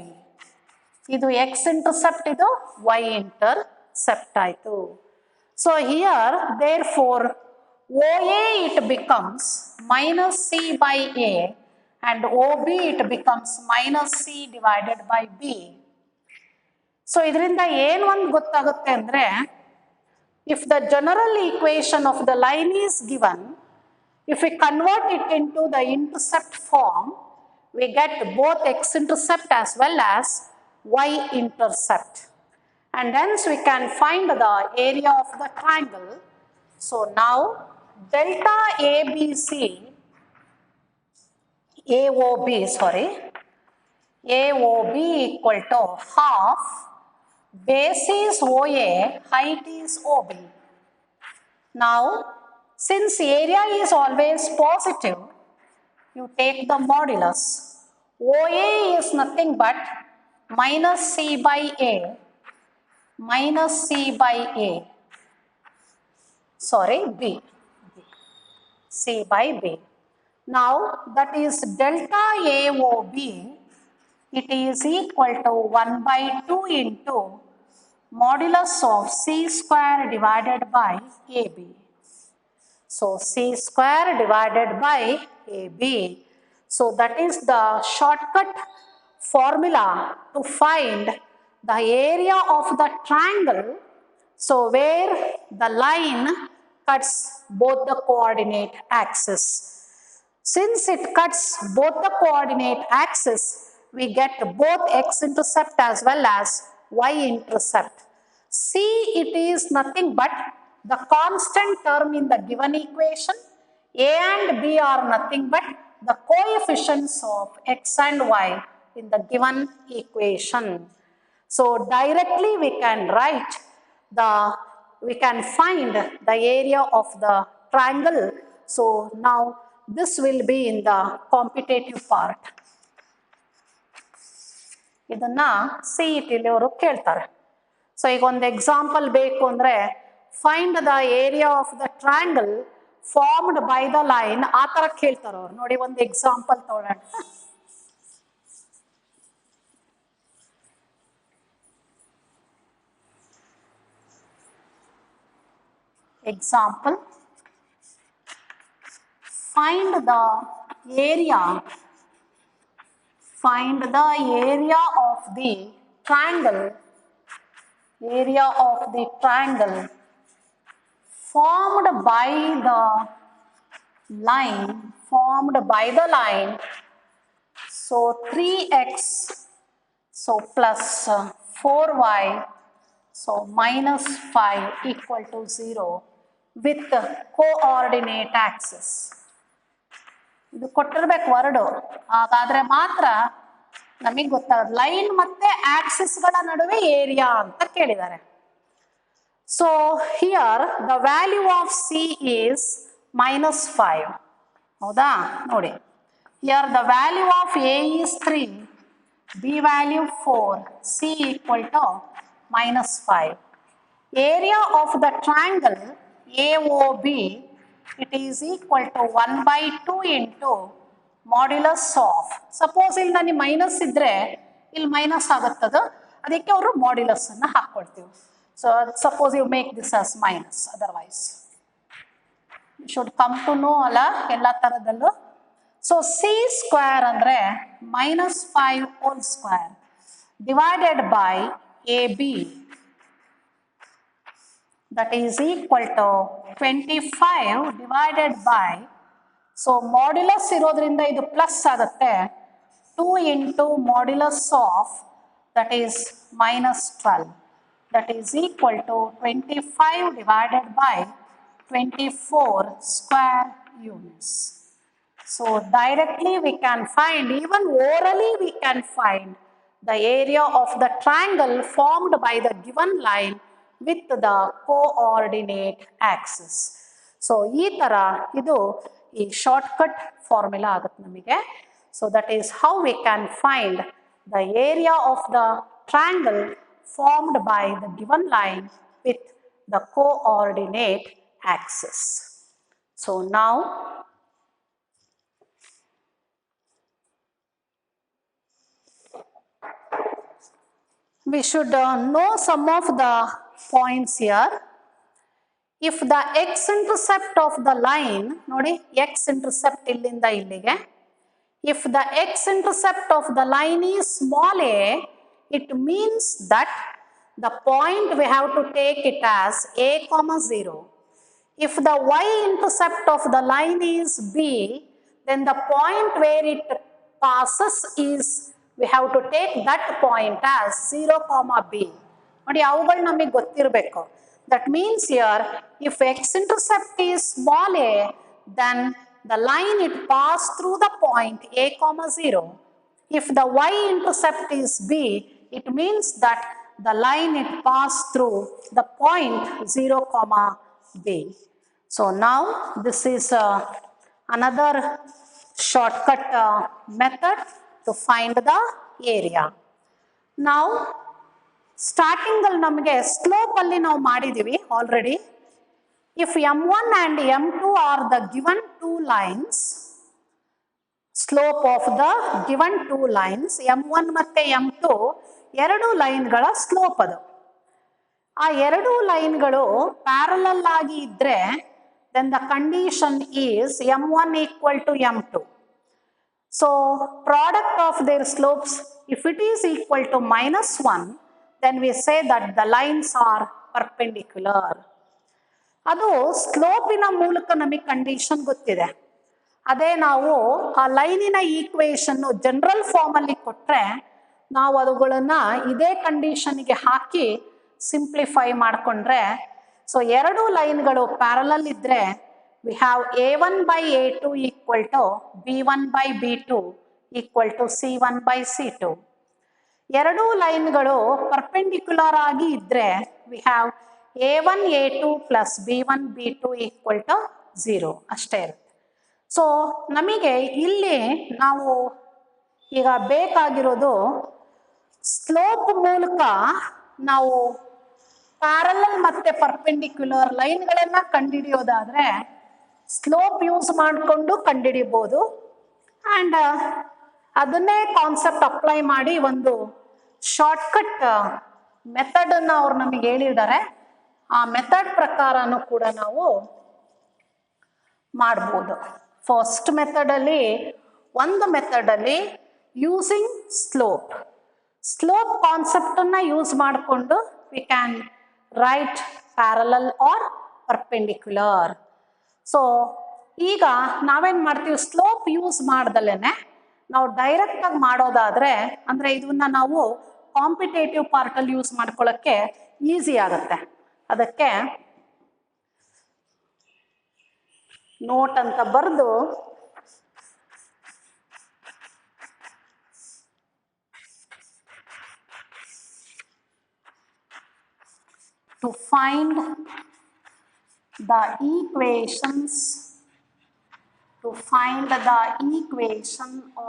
Idu x intercept, idu y intercept aitu. So here therefore OA it becomes minus c by a and OB it becomes minus c divided by b. So idrinda ಏನು ಒಂದು ಗೊತ್ತಾಗುತ್ತೆ ಅಂದ್ರೆ, if the general equation of the line is given, if we convert it into the intercept form, we get both x-intercept as well as y-intercept. And hence we can find the area of the triangle. So now delta ABC, AOB equal to half, base is OA, height is OB. Now since area is always positive, you take the modulus. OA is nothing but minus c by a, b, c by b. Now that is delta AOB it is equal to 1 by 2 into modulus of c square divided by AB. So c square divided by AB. So that is the shortcut formula to find the area of the triangle. So where the line cuts both the coordinate axis. Since it cuts both the coordinate axis, we get both x-intercept as well as y-intercept. C, it is nothing but the constant term in the given equation. A and B are nothing but the coefficients of x and y in the given equation. So directly we can write we can find the area of the triangle. So now this will be in the competitive part. ಇದನ್ನ CET ಅವರು ಕೇಳ್ತಾರೆ. So ಈಗ ಒಂದು example ಬೇಕು ಅಂದ್ರೆ find the area of the triangle formed by the line ಆ ತರ ಕೇಳ್ತಾರೆ ಅವ್ರು. ನೋಡಿ ಒಂದು ಎಕ್ಸಾಂಪಲ್ ತಗೊಳ್ಳೋಣ. Example, find the area of the triangle formed by the line, so 3x, so plus 4y, so minus 5 equal to 0 with the coordinate axis. ಇದು ಕೊಟ್ಟಿರ್ಬೇಕು word, ಹಾಗಾದ್ರೆ ಮಾತ್ರ ನಮಗೆ ಗೊತ್ತಾಗುತ್ತೆ. ಲೈನ್ ಮತ್ತೆ ಆಕ್ಸಿಸ್ ಗಳ ನಡುವೆ ಏರಿಯಾ ಅಂತ ಕೇಳಿದ್ದಾರೆ. So here the value of c is -5. ಹೌದಾ? ನೋಡಿ, here the value of a is 3, b value 4, c equal to -5. Area of the triangle AOB, it is equal to 1 by 2 into modulus of, suppose ಇಲ್ಲಿ ನನಗೆ minus ಇದ್ರೆ ಇಲ್ಲಿ minus ಆಗುತ್ತದ, ಅದಕ್ಕೆ ಅವರು modulus ಅನ್ನು ಹಾಕೊಳ್ತೀವಿ. So suppose you make this as minus, otherwise you should come to know ಅಲ್ಲ ಎಲ್ಲ ತರದಲ್ಲೂ. ಸೊ ಸಿ ಸ್ಕ್ವೇರ್ ಅಂದ್ರೆ -5 whole square divided by AB, that is equal to 25 divided by, so modulus ಇರೋದ್ರಿಂದ ಇದು ಪ್ಲಸ್ ಆಗುತ್ತೆ, 2 into modulus of, that is -12, that is equal to 25 divided by 24 square units. So directly we can find, even orally we can find the area of the triangle formed by the given line with the coordinate axis. So ಈ ತರ ಇದು ಈ shortcut formula ಆಗುತ್ತೆ ನಮಗೆ. So that is how we can find the area of the triangle formed by the given line with the coordinate axis. So now we should know some of the points here. If the x-intercept of the line, ನೋಡಿ x-intercept ಇಲ್ಲಿಂದ ಇಲ್ಲಿಗೆ, if the x-intercept of the line is small a, it means that the point we have to take it as a, 0. If the y-intercept of the line is b, then the point where it passes is, we have to take that point as 0, b. ನೋಡಿ ಅವುಗಳು ನಮಗೆ ಗೊತ್ತಿರಬೇಕು. That means here, if x-intercept is small a, then the line it passed through the point a, 0. If the y-intercept is b, it means that the line it passed through the point 0, b. So now this is another shortcut method to find the area. Now starting ಅಲ್ಲಿ ನಮಗೆ slope ಅಲ್ಲಿ ನಾವು ಮಾಡಿದೀವಿ already. If m1 and m2 are the given two lines, slope of the given two lines M1 ಮತ್ತೆ M2 ಎರಡು ಲೈನ್ಗಳ slope ಅದು. ಆ ಎರಡು ಲೈನ್ಗಳು ಪ್ಯಾರಲಲ್ ಆಗಿ ಇದ್ರೆ then the condition is M1 equal to M2. So product of their slopes, if it is equal to -1, then we say that the lines are perpendicular. ಅದು ಸ್ಲೋಪಿನ ಮೂಲಕ ನಮಗೆ ಕಂಡೀಷನ್ ಗೊತ್ತಿದೆ. ಅದೇ ನಾವು ಆ ಲೈನಿನ ಈಕ್ವೇಶನ್ ಜನರಲ್ ಫಾರ್ಮ್ ಅಲ್ಲಿ ಕೊಟ್ರೆ ನಾವು ಅವುಗಳನ್ನ ಇದೇ ಕಂಡೀಷನ್ಗೆ ಹಾಕಿ ಸಿಂಪ್ಲಿಫೈ ಮಾಡಿಕೊಂಡ್ರೆ, ಸೊ ಎರಡು ಲೈನ್ಗಳು ಪ್ಯಾರಲಲ್ ಇದ್ರೆ we have A1 by A2 equal to B1 by B2 equal to C1 by C2. ಎರಡು ಲೈನ್ಗಳು ಪರ್ಪೆಂಡಿಕ್ಯುಲರ್ ಆಗಿ ಇದ್ರೆ we have A1 A2 plus B1 B2 equal to 0 ಅಷ್ಟೇ ಇರುತ್ತೆ. ಸೊ ನಮಗೆ ಇಲ್ಲಿ ನಾವು ಈಗ ಬೇಕಾಗಿರೋದು ಸ್ಲೋಪ್ ಮೂಲಕ ನಾವು ಪ್ಯಾರಲಲ್ ಮತ್ತೆ ಪರ್ಪೆಂಡಿಕ್ಯುಲರ್ ಲೈನ್ಗಳನ್ನ ಕಂಡುಹಿಡಿಯೋದಾದ್ರೆ ಸ್ಲೋಪ್ ಯೂಸ್ ಮಾಡಿಕೊಂಡು ಕಂಡುಹಿಡಿಬಹುದು. ಆ್ಯಂಡ್ ಅದನ್ನೇ ಕಾನ್ಸೆಪ್ಟ್ ಅಪ್ಲೈ ಮಾಡಿ ಒಂದು ಶಾರ್ಟ್ಕಟ್ ಮೆಥಡನ್ನು ಅವ್ರು ನಮಗೆ ಹೇಳಿದ್ದಾರೆ. ಆ ಮೆಥಡ್ ಪ್ರಕಾರನೂ ಕೂಡ ನಾವು ಮಾಡ್ಬೋದು. ಫಸ್ಟ್ ಮೆಥಡಲ್ಲಿ ಒಂದು ಮೆಥಡಲ್ಲಿ ಯೂಸಿಂಗ್ ಸ್ಲೋಪ್ ಕಾನ್ಸೆಪ್ಟನ್ನು ಯೂಸ್ ಮಾಡಿಕೊಂಡು we can write parallel R perpendicular. So ಈಗ ನಾವೇನು ಮಾಡ್ತೀವಿ, ಸ್ಲೋಪ್ ಯೂಸ್ ಮಾಡ್ದಲೇನೆ ನಾವು ಡೈರೆಕ್ಟಾಗಿ ಮಾಡೋದಾದರೆ ಅಂದರೆ ಇದನ್ನ ನಾವು ಕಾಂಪಿಟೇಟಿವ್ ಪಾರ್ಟಲ್ಲಿ ಯೂಸ್ ಮಾಡ್ಕೊಳ್ಳೋಕ್ಕೆ ಈಸಿ ಆಗುತ್ತೆ. ಅದಕ್ಕೆ ನೋಟ್ ಅಂತ ಬರೆದು to find the equation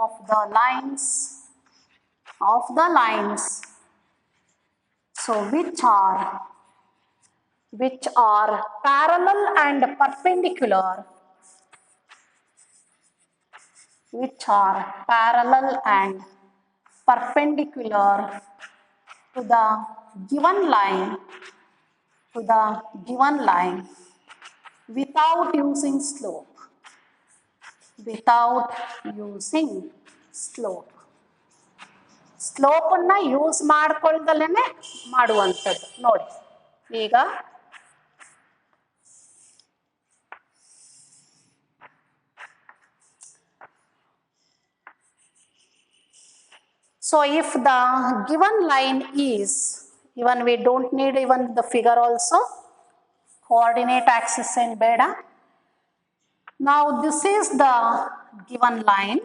of the lines so which are parallel and perpendicular to the given line without using slope. ಸ್ಲೋಪನ್ನ ಯೂಸ್ ಮಾಡ್ಕೊಳ್ದಲೇನೆ ಮಾಡುವಂಥದ್ದು. ನೋಡಿ ಈಗ so if the given line is, even we don't need even the figure also, coordinate axis and beta. Now this is the given line,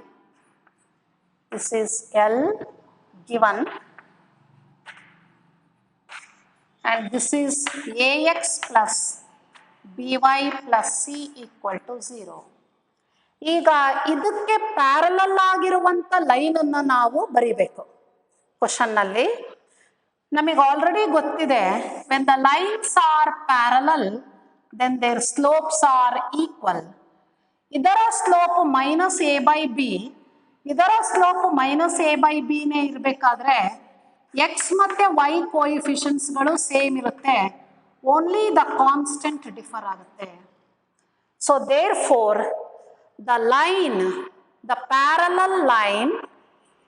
this is L given, and this is AX plus BY plus C equal to 0. ಈಗ ಇದಕ್ಕೆ parallel ಆಗಿರುವಂಥ ಲೈನನ್ನು ನಾವು ಬರೀಬೇಕು. ಕ್ವಶನ್ನಲ್ಲಿ ನಮಗೆ already ಗೊತ್ತಿದೆ, when the lines are parallel then their slopes are equal. ಇದರ slope minus a by b, ಇದರ slope minus a by ಬಿನೇ ಇರಬೇಕಾದ್ರೆ ಎಕ್ಸ್ ಮತ್ತು ವೈ ಕೋಎಫಿಷಿಯನ್ಸ್ಗಳು ಸೇಮ್ ಇರುತ್ತೆ, ಓನ್ಲಿ ದ ಕಾನ್ಸ್ಟೆಂಟ್ ಡಿಫರ್ ಆಗುತ್ತೆ. So therefore the parallel line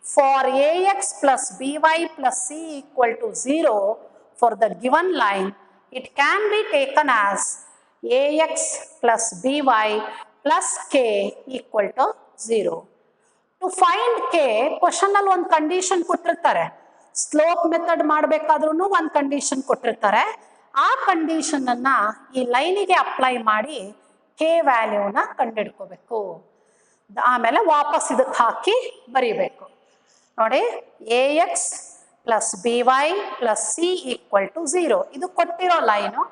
for AX plus BY plus C equal to 0 for the given line, it can be taken as AX plus BY plus K equal to 0. To find K, question ಅಲ್ಲಿ ಒಂದು condition ಕೊಟ್ಟಿರ್ತಾರೆ. Slope method ಮಾಡಬೇಕಾದ್ರೂ ಒಂದು condition ಕೊಟ್ಟಿರ್ತಾರೆ. ಆ condition ಅನ್ನ ಈ ಲೈನಿಗೆ apply ಮಾಡಿ K ವ್ಯಾಲ್ಯೂನ ಕಂಡುಹಿಡ್ಕೋಬೇಕು. ಆಮೇಲೆ ವಾಪಸ್ ಇದಕ್ಕೆ ಹಾಕಿ ಬರೀಬೇಕು. ನೋಡಿ AX plus BY plus C equal to 0 ಇದು ಕೊಟ್ಟಿರೋ ಲೈನು.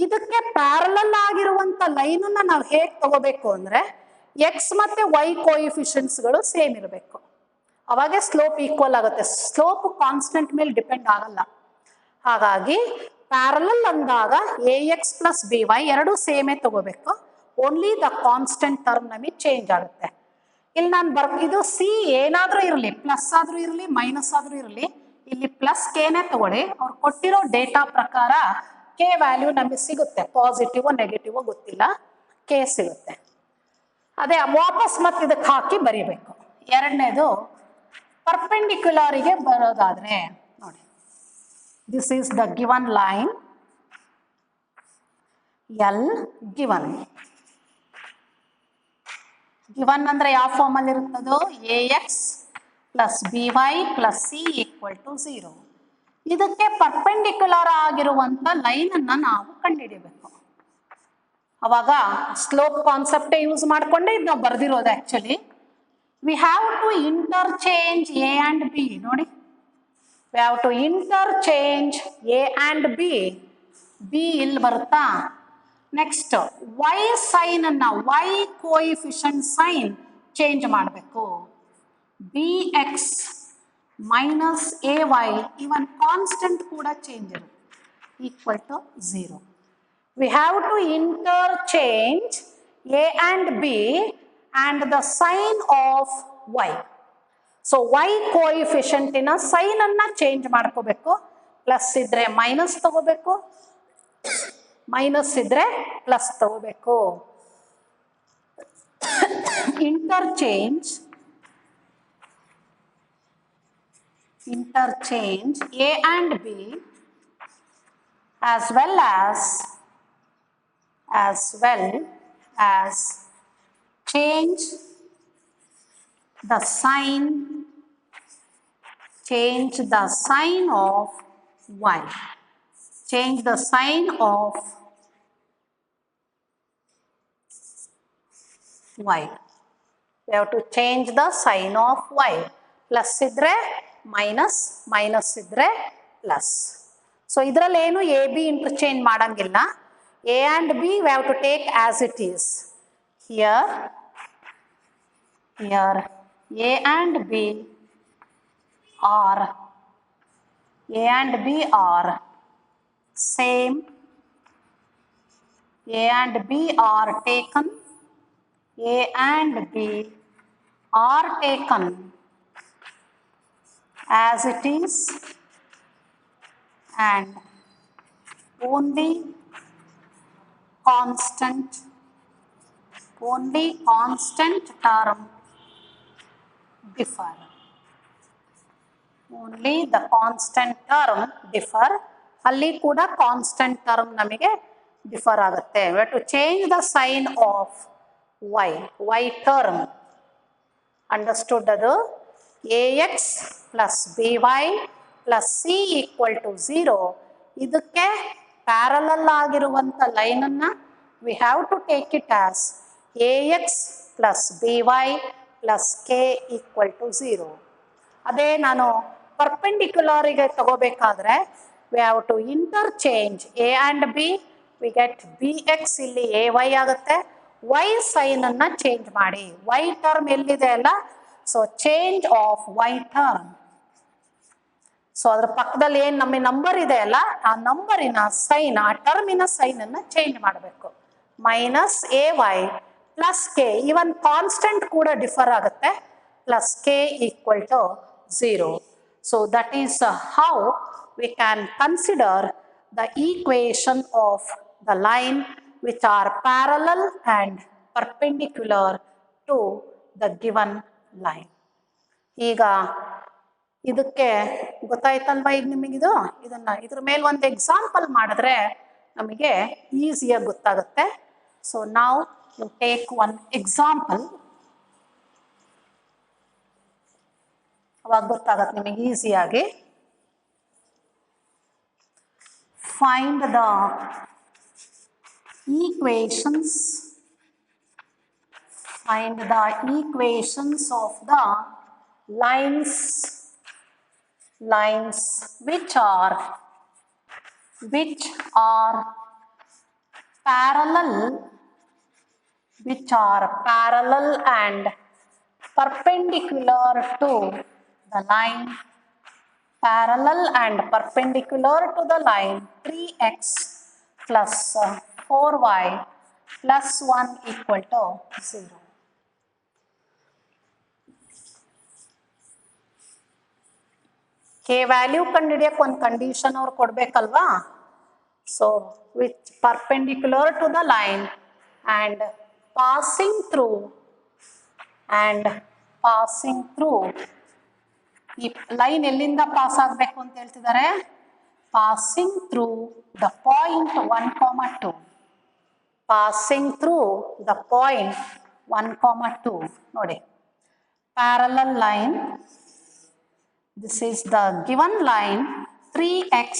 ಇದಕ್ಕೆ ಪ್ಯಾರಲಲ್ ಆಗಿರುವಂಥ ಲೈನನ್ನು ನಾವು ಹೇಗೆ ತಗೋಬೇಕು ಅಂದರೆ ಎಕ್ಸ್ ಮತ್ತು ವೈ ಕೋಎಫಿಷಿಯನ್ಸ್ಗಳು ಸೇಮ್ ಇರಬೇಕು, ಅವಾಗೆ ಸ್ಲೋಪ್ ಈಕ್ವಲ್ ಆಗುತ್ತೆ. ಸ್ಲೋಪ್ ಕಾನ್ಸ್ಟೆಂಟ್ ಮೇಲೆ ಡಿಪೆಂಡ್ ಆಗಲ್ಲ. ಹಾಗಾಗಿ ಪ್ಯಾರಲಲ್ ಅಂದಾಗ AX plus BY ಎರಡೂ ಸೇಮೇ ತಗೋಬೇಕು, ಓನ್ಲಿ ದ ಕಾನ್ಸ್ಟೆಂಟ್ ಟರ್ಮ್ ನಮಗೆ ಚೇಂಜ್ ಆಗುತ್ತೆ. ಇಲ್ಲಿ ನಾನು ಇದು ಸಿ ಏನಾದರೂ ಇರಲಿ, ಪ್ಲಸ್ ಆದರೂ ಇರಲಿ ಮೈನಸ್ ಆದರೂ ಇರಲಿ, ಇಲ್ಲಿ ಪ್ಲಸ್ ಕೆನೇ ತಗೊಳ್ಳಿ. ಅವ್ರು ಕೊಟ್ಟಿರೋ ಡೇಟಾ ಪ್ರಕಾರ ಕೆ ವ್ಯಾಲ್ಯೂ ನಮಗೆ ಸಿಗುತ್ತೆ, ಪಾಸಿಟಿವ್ ನೆಗೆಟಿವ್ ಗೊತ್ತಿಲ್ಲ, ಕೆ ಸಿಗುತ್ತೆ. ಅದೇ ವಾಪಸ್ ಮತ್ತೆ ಇದಕ್ಕೆ ಹಾಕಿ ಬರೀಬೇಕು. ಎರಡನೇದು ಪರ್ಪೆಂಡಿಕ್ಯುಲರಿಗೆ ಬರೋದಾದ್ರೆ ನೋಡಿ, this is the given line L given. Given ಅಂದ್ರೆ ಯಾವ ಫಾರ್ಮಲ್ಲಿ ಇರುತ್ತದೋ, A X plus B Y plus C equal to 0. ಇದಕ್ಕೆ ಪರ್ಪೆಂಡಿಕ್ಯುಲರ್ ಆಗಿರುವಂಥ ಲೈನನ್ನು ನಾವು ಕಂಡುಹಿಡಿಯಬೇಕು. ಅವಾಗ ಸ್ಲೋಪ್ ಕಾನ್ಸೆಪ್ಟೇ ಯೂಸ್ ಮಾಡಿಕೊಂಡೇ ಇದು ನಾವು ಬರೆದಿರೋದು. Actually we have to interchange A and B. ನೋಡಿ, we have to interchange A and B. B ಇಲ್ಲಿ ಬರುತ್ತಾ. ನೆಕ್ಸ್ಟ್ ವೈ ಸೈನ್ ಅನ್ನ, ವೈ ಕೋಯಿಫಿಷಿಯಂಟ್ ಸೈನ್ ಚೇಂಜ್ ಮಾಡಬೇಕು. B X minus A Y, even constant ಕೂಡ ಚೇಂಜ್ ಇರುತ್ತೆ, equal to 0. We have to interchange A and B and the sign of Y. So Y ಕೋಯಿಫಿಷಿಯಂಟಿನ ಸೈನನ್ನು change ಮಾಡ್ಕೋಬೇಕು. Plus ಇದ್ರೆ minus ತಗೋಬೇಕು, minus ಇದ್ರೆ plus ತಗೋಬೇಕು. Interchange A and B as well as change the sign of y. Change the sign of y. We have to change the sign of y. Plus idre minus, minus idre plus. So idರಲ್ಲಿ ಏನು A B interchange ಮಾಡಂಗಿಲ್ಲ. A and B we have to take as it is. Here A and B are same. A and B are taken. A and B are taken as it is, and only constant term differ. Only the constant term differ. ಅಲ್ಲಿ ಕೂಡ constant term ನಮಗೆ differ ಆಗುತ್ತೆ. we have to change the sign of y term. Understood? ಅದು ax plus by plus c equal to 0. ಇದಕ್ಕೆ parallel ಆಗಿರುವಂಥ ಲೈನನ್ನು we have to take it as ax plus by plus k equal to 0. ಅದೇ ನಾನು ಪರ್ಪೆಂಡಿಕ್ಯುಲರಿಗೆ ತಗೋಬೇಕಾದ್ರೆ we have to interchange a and b. we get bx ಇಲ್ಲಿ ay ಆಗುತ್ತೆ. y sign ಅನ್ನ change ಮಾಡಿ, y term ಎಲ್ಲಿದೆ ಅಲ್ಲ, so change of y term. So ಅದ್ರ ಪಕ್ಕದಲ್ಲಿ ಏನು ನಮ್ಮ ನಂಬರ್ ಇದೆ ಅಲ್ಲ, ಆ ನಂಬರಿನ ಸೈನ್, ಆ ಟರ್ಮಿನ ಸೈನ್ ಅನ್ನ ಚೇಂಜ್ ಮಾಡಬೇಕು. Minus A y plus k, even constant ಕೂಡ ಡಿಫರ್ ಆಗುತ್ತೆ, plus k equal to 0. So that is how we can consider the equation of the line which are parallel and perpendicular to the given line. ಈಗ ಇದಕ್ಕೆ ಗೊತ್ತಾಯ್ತಲ್ವಾ ಈಗ ನಿಮಗಿದು? ಇದ್ರ ಮೇಲೆ ಒಂದು example ಮಾಡಿದ್ರೆ ನಮಗೆ ಈಸಿಯಾಗಿ ಗೊತ್ತಾಗುತ್ತೆ. ಸೊ ನಾವು ಯು ಟೇಕ್ ಒನ್ ಎಕ್ಸಾಂಪಲ್, ಅವಾಗ ಗೊತ್ತಾಗತ್ತೆ ನಿಮಗೆ ಈಸಿಯಾಗಿ. Find the equations of the lines which are parallel and perpendicular to the line. Parallel and perpendicular to the line 3x plus 4y plus 1 equal to 0. K value ಕಂಡುಹಿಡಿಯಕ್ಕೆ ಒಂದು condition ಅವ್ರು ಕೊಡಬೇಕಲ್ವಾ. So which perpendicular to the line and passing through ಈ line ಎಲ್ಲಿಂದ pass ಆಗಬೇಕು ಅಂತ ಹೇಳ್ತಿದ್ದಾರೆ, passing through the point 1, 2. Passing through the point 1, 2. ನೋಡಿ, parallel line, this is the given line 3x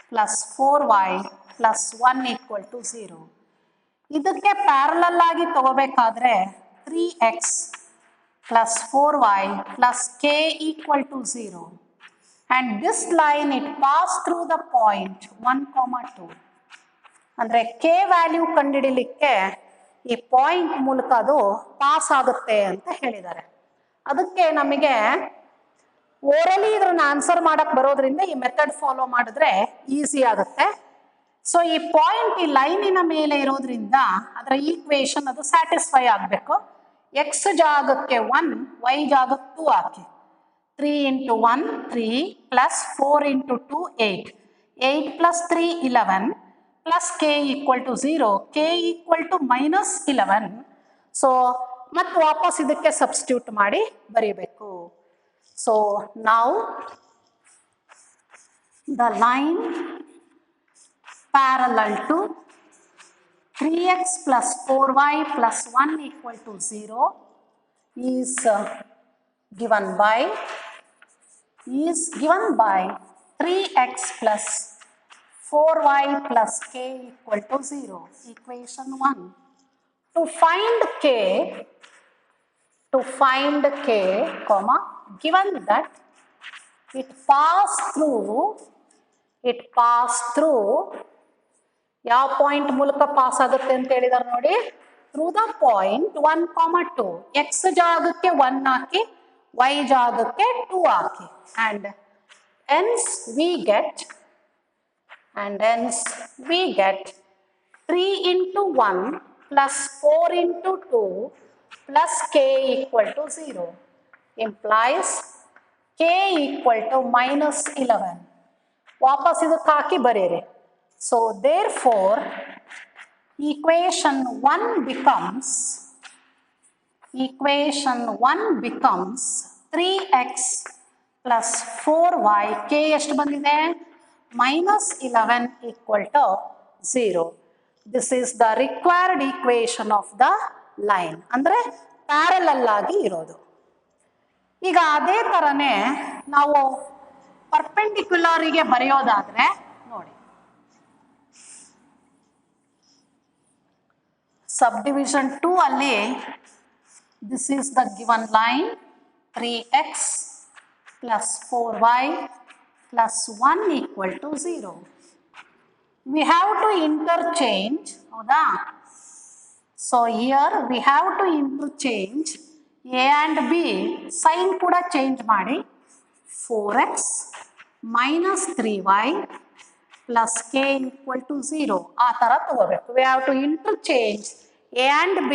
plus 4y plus 1 equal to 0. ಇದಕ್ಕೆ parallel ಆಗಿ ತಗೋಬೇಕಾದ್ರೆ 3x plus 4y plus k equal to 0. And this line it passed through the point 1, 2. ಅಂದರೆ K value ಕಂಡುಹಿಡಿಲಿಕ್ಕೆ ಈ point ಮೂಲಕ ಅದು pass ಆಗುತ್ತೆ ಅಂತ ಹೇಳಿದ್ದಾರೆ. ಅದಕ್ಕೆ ನಮಗೆ ಓರಲಿ ಇದ್ರನ್ನ ಆನ್ಸರ್ ಮಾಡಕ್ ಬರೋದ್ರಿಂದ ಈ ಮೆಥಡ್ ಫಾಲೋ ಮಾಡಿದ್ರೆ ಈಸಿ ಆಗುತ್ತೆ. ಸೊ ಈ ಪಾಯಿಂಟ್ ಈ ಲೈನಿನ ಮೇಲೆ ಇರೋದ್ರಿಂದ ಅದರ ಈಕ್ವೇಶನ್ ಅದು ಸ್ಯಾಟಿಸ್ಫೈ ಆಗಬೇಕು. ಎಕ್ಸ್ ಜಾಗಕ್ಕೆ 1, ವೈ ಜಾಗಕ್ಕೆ 2 ಹಾಕಿ. 3 × 1 3 plus 4 × 2 8. 8 plus 3 11 plus k equal to 0. K equal to -11. So ಮತ್ತೆ ವಾಪಸ್ ಇದಕ್ಕೆ ಸಬ್ಸ್ಟಿಟ್ಯೂಟ್ ಮಾಡಿ ಬರೀಬೇಕು. So now the line parallel to 3x plus 4y plus 1 equal to 0 is given by 3x plus 4y plus k equal to 0. Equation 1. To find k, comma, given that it passed through ಯಾವ point ಮೂಲಕ pass ಆಗುತ್ತೆ ಅಂತ ಹೇಳಿದಾರೆ ನೋಡಿ, through the point 1, 2. X ಜಾಗಕ್ಕೆ 1 ಹಾಕಿ, Y ಜಾಗಕ್ಕೆ 2 ಹಾಕಿ. and hence we get 3 × 1 plus 4 × 2 plus k equal to 0 implies k equal to -11. ವಾಪಸ್ ಇದಕ್ಕೆ ಹಾಕಿ ಬರೀರಿ. So therefore equation 1 becomes 3x plus 4y, k ಎಷ್ಟು ಬಂದಿದೆ, -11 equal to 0. This is the required equation of the line. ಅಂದರೆ parallel ಆಗಿ ಇರೋದು. ಈಗ ಅದೇ ಥರನೇ ನಾವು ಪರ್ಪೆಂಡಿಕ್ಯುಲರಿಗೆ ಬರೆಯೋದಾದ್ರೆ ನೋಡಿ, ಸಬ್ಡಿವಿಷನ್ 2 ಅಲ್ಲಿ this is the given line 3x plus 4y plus 1 equal to 0. We have to interchange, ಹೌದಾ? So here we have to interchange a and b, sign ಕೂಡ ಚೇಂಜ್ ಮಾಡಿ. 4x minus 3y plus k equal to 0 ಆ ಥರ ತಗೋಬೇಕು. We have to interchange a and b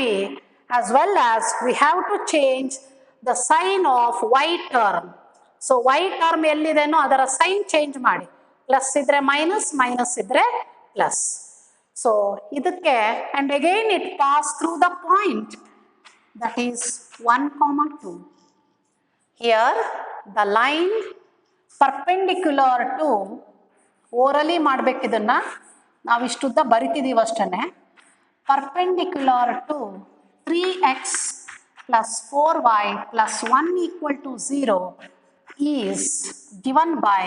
as well as we have to change the sign of y term. So y term ಎಲ್ಲಿದೆನೋ ಅದರ sign change ಮಾಡಿ. Plus ಇದ್ರೆ minus, minus ಇದ್ರೆ plus. So ಇದಕ್ಕೆ and again it pass through the point that is 1, 2. Here the line perpendicular to, ಓರಲಿ ಮಾಡ್ಬೇಕಿದನ್ನ, ನಾವಿಷ್ಟುದ್ದ ಬರಿತಿದ್ದೀವಿ ಅಷ್ಟೇ. perpendicular to 3x plus 4y plus 1 equal to 0 is given by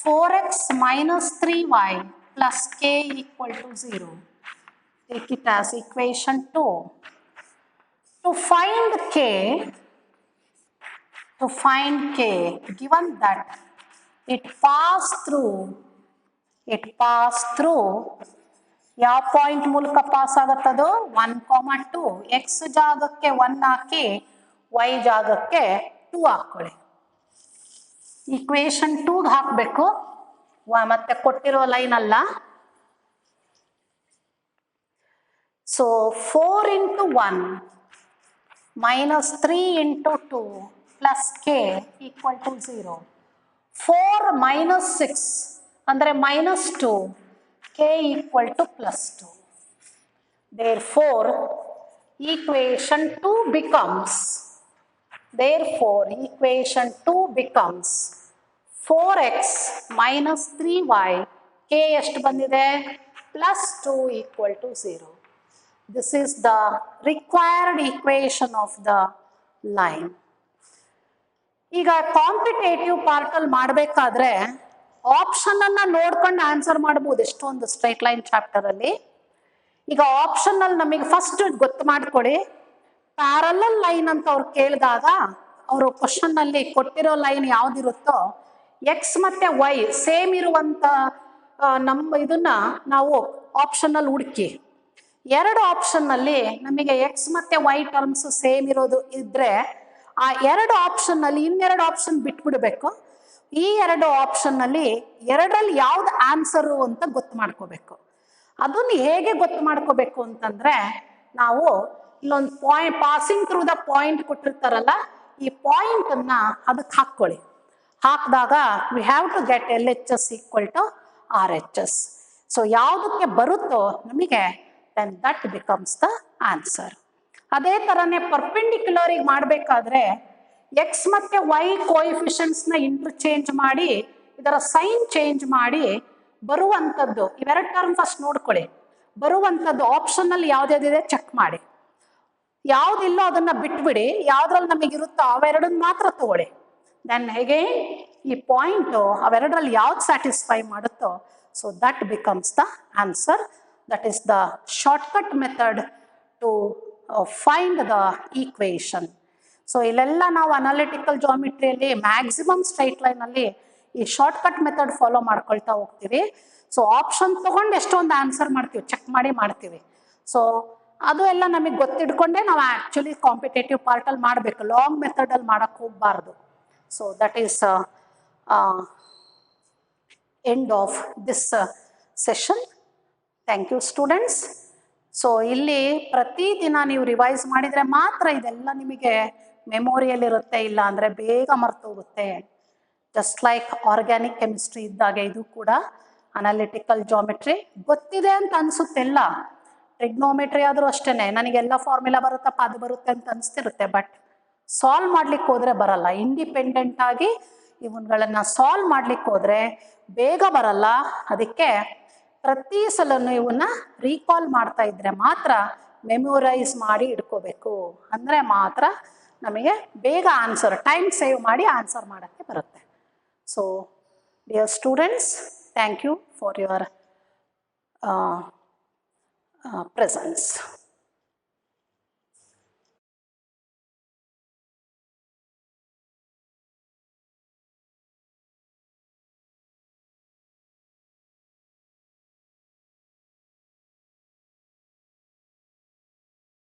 4x minus 3y plus k equal to 0. Take it as equation 2. To find k, given that it passed through ಯಾವ point ಮೂಲಕ pass ಆಗತ್ತದು, 1, 2. X ಜಾಗಕ್ಕೆ 1 ಹಾಕಿ, Y ಜಾಗಕ್ಕೆ 2 ಹಾಕೊಳ್ಳಿ. Equation 2 ಹಾಕಬೇಕು, ಮತ್ತೆ ಕೊಟ್ಟಿರೋ line ಅಲ್ಲ. So 4 × 1 minus 3 into 2 plus k equal to 0. 4 minus 6 ಅಂದರೆ minus 2, k equal to plus 2. Therefore, equation 2 becomes 4x minus 3y, k ಎಷ್ಟು ಬಂದಿದೆ plus 2 equal to 0. This is the required equation of the line. ಈಗ competitive ಪಾರ್ಟಲ್ಲಿ ಮಾಡಬೇಕಾದ್ರೆ option ಅನ್ನ ನೋಡ್ಕೊಂಡು answer ಮಾಡ್ಬೋದು ಎಷ್ಟೊಂದು straight line chapter ಅಲ್ಲಿ. ಈಗ ಆಪ್ಷನ್ ಅಲ್ಲಿ ನಮಗೆ ಫಸ್ಟ್ ಗೊತ್ತು ಮಾಡ್ಕೊಳ್ಳಿ, ಪ್ಯಾರಲಲ್ ಲೈನ್ ಅಂತ ಅವ್ರು ಕೇಳಿದಾಗ ಅವರು ಕ್ವಶನ್ ಅಲ್ಲಿ ಕೊಟ್ಟಿರೋ ಲೈನ್ ಯಾವ್ದಿರುತ್ತೋ ಎಕ್ಸ್ ಮತ್ತೆ ವೈ ಸೇಮ್ ಇರುವಂತ ನಮ್ಮ ಇದನ್ನ ನಾವು ಆಪ್ಷನ್ ಅಲ್ಲಿ ಹುಡುಕಿ, ಎರಡು ಆಪ್ಷನ್ ಅಲ್ಲಿ ನಮಗೆ ಎಕ್ಸ್ ಮತ್ತೆ ವೈ ಟರ್ಮ್ಸ್ ಸೇಮ್ ಇರೋದು ಇದ್ರೆ ಆ ಎರಡು ಆಪ್ಷನ್ ಅಲ್ಲಿ ಇನ್ನೆರಡು ಆಪ್ಷನ್ ಬಿಟ್ಬಿಡ್ಬೇಕು. ಈ ಎರಡು ಆಪ್ಷನ್ ಅಲ್ಲಿ ಎರಡರಲ್ಲಿ ಯಾವ್ದು ಆನ್ಸರು ಅಂತ ಗೊತ್ತು ಮಾಡ್ಕೋಬೇಕು. ಅದನ್ನು ಹೇಗೆ ಗೊತ್ತು ಮಾಡ್ಕೋಬೇಕು ಅಂತಂದ್ರೆ, ನಾವು ಇಲ್ಲೊಂದು point passing through the point ಕೊಟ್ಟಿರ್ತಾರಲ್ಲ, ಈ ಪಾಯಿಂಟ್ ಅನ್ನ ಅದಕ್ಕೆ ಹಾಕೊಳ್ಳಿ. ಹಾಕಿದಾಗ we have to get LHS equal to RHS. So ಯಾವುದಕ್ಕೆ ಬರುತ್ತೋ ನಮಗೆ then that becomes the answer. ಅದೇ ಥರನೇ ಪರ್ಪೆಂಡಿಕ್ಯುಲರಿಗೆ ಮಾಡಬೇಕಾದ್ರೆ ಎಕ್ಸ್ ಮತ್ತು ವೈ ಕೋಎಫಿಷಿಯಂಟ್ಸ್ನ ಇಂಟರ್ಚೇಂಜ್ ಮಾಡಿ ಇದರ ಸೈನ್ ಚೇಂಜ್ ಮಾಡಿ ಬರುವಂಥದ್ದು ಇವೆರಡು ಟರ್ಮ್ ಫಸ್ಟ್ ನೋಡ್ಕೊಳ್ಳಿ. ಬರುವಂಥದ್ದು ಆಪ್ಷನಲ್ಲಿ ಯಾವ್ದ್ಯಾವ್ದಿದೆ ಚೆಕ್ ಮಾಡಿ, ಯಾವುದಿಲ್ಲೋ ಅದನ್ನು ಬಿಟ್ಬಿಡಿ, ಯಾವುದ್ರಲ್ಲಿ ನಮಗಿರುತ್ತೋ ಅವೆರಡನ್ನ ಮಾತ್ರ ತಗೊಳ್ಳಿ. ದೆನ್ ಹೇಗೆ ಈ ಪಾಯಿಂಟು ಅವೆರಡರಲ್ಲಿ ಯಾವ್ದು ಸ್ಯಾಟಿಸ್ಫೈ ಮಾಡುತ್ತೋ so that becomes the answer. That is the shortcut method to find the equation. So ಇಲ್ಲೆಲ್ಲ ನಾವು ಅನಾಲಿಟಿಕಲ್ ಜಾಮಿಟ್ರಿಯಲ್ಲಿ ಮ್ಯಾಕ್ಸಿಮಮ್ ಸ್ಟ್ರೈಟ್ ಲೈನಲ್ಲಿ ಈ ಶಾರ್ಟ್ಕಟ್ ಮೆಥಡ್ ಫಾಲೋ ಮಾಡ್ಕೊಳ್ತಾ ಹೋಗ್ತೀವಿ. ಸೊ ಆಪ್ಷನ್ ತೊಗೊಂಡು ಎಷ್ಟೊಂದು ಆನ್ಸರ್ ಮಾಡ್ತೀವಿ, ಚೆಕ್ ಮಾಡಿ ಮಾಡ್ತೀವಿ. ಸೊ ಅದು ಎಲ್ಲ ನಮಗೆ ಗೊತ್ತಿಡ್ಕೊಂಡೆ ನಾವು ಆ್ಯಕ್ಚುಲಿ ಕಾಂಪಿಟೇಟಿವ್ ಪಾರ್ಟಲ್ಲಿ ಮಾಡಬೇಕು, ಲಾಂಗ್ ಮೆಥಡಲ್ಲಿ ಮಾಡೋಕ್ಕೆ ಹೋಗಬಾರ್ದು. So that is end of this session. Thank you students. So ಇಲ್ಲಿ ಪ್ರತಿದಿನ ನೀವು ರಿವೈಸ್ ಮಾಡಿದರೆ ಮಾತ್ರ ಇದೆಲ್ಲ ನಿಮಗೆ ಮೆಮೊರಿಯಲ್ಲಿರುತ್ತೆ, ಇಲ್ಲ ಅಂದರೆ ಬೇಗ ಮರ್ತೋಗುತ್ತೆ. ಜಸ್ಟ್ ಲೈಕ್ ಆರ್ಗ್ಯಾನಿಕ್ ಕೆಮಿಸ್ಟ್ರಿ ಇದ್ದಾಗೆ ಇದು ಕೂಡ ಅನಾಲಿಟಿಕಲ್ ಜಾಮೆಟ್ರಿ ಗೊತ್ತಿದೆ ಅಂತ ಅನಿಸುತ್ತೆಲ್ಲ. ಟ್ರಿಗ್ನೋಮೆಟ್ರಿ ಆದರೂ ಅಷ್ಟೇ, ನನಗೆಲ್ಲ ಫಾರ್ಮುಲಾ ಬರುತ್ತಪ್ಪ ಅದು ಬರುತ್ತೆ ಅಂತ ಅನಿಸ್ತಿರುತ್ತೆ, ಬಟ್ ಸಾಲ್ವ್ ಮಾಡ್ಲಿಕ್ಕೆ ಹೋದರೆ ಬರಲ್ಲ. ಇಂಡಿಪೆಂಡೆಂಟ್ ಆಗಿ ಇವುಗಳನ್ನು ಸಾಲ್ವ್ ಮಾಡ್ಲಿಕ್ಕೆ ಹೋದರೆ ಬೇಗ ಬರಲ್ಲ. ಅದಕ್ಕೆ ಪ್ರತಿ ಸಲನೂ ಇವನ್ನ ರೀಕಾಲ್ ಮಾಡ್ತಾ ಇದ್ರೆ ಮಾತ್ರ ಮೆಮೊರೈಸ್ ಮಾಡಿ ಇಟ್ಕೋಬೇಕು, ಅಂದರೆ ಮಾತ್ರ ನಮಗೆ ಬೇಗ ಆನ್ಸರ್ ಟೈಮ್ ಸೇವ್ ಮಾಡಿ ಆನ್ಸರ್ ಮಾಡೋಕ್ಕೆ ಬರುತ್ತೆ. So dear students, thank you for your presence.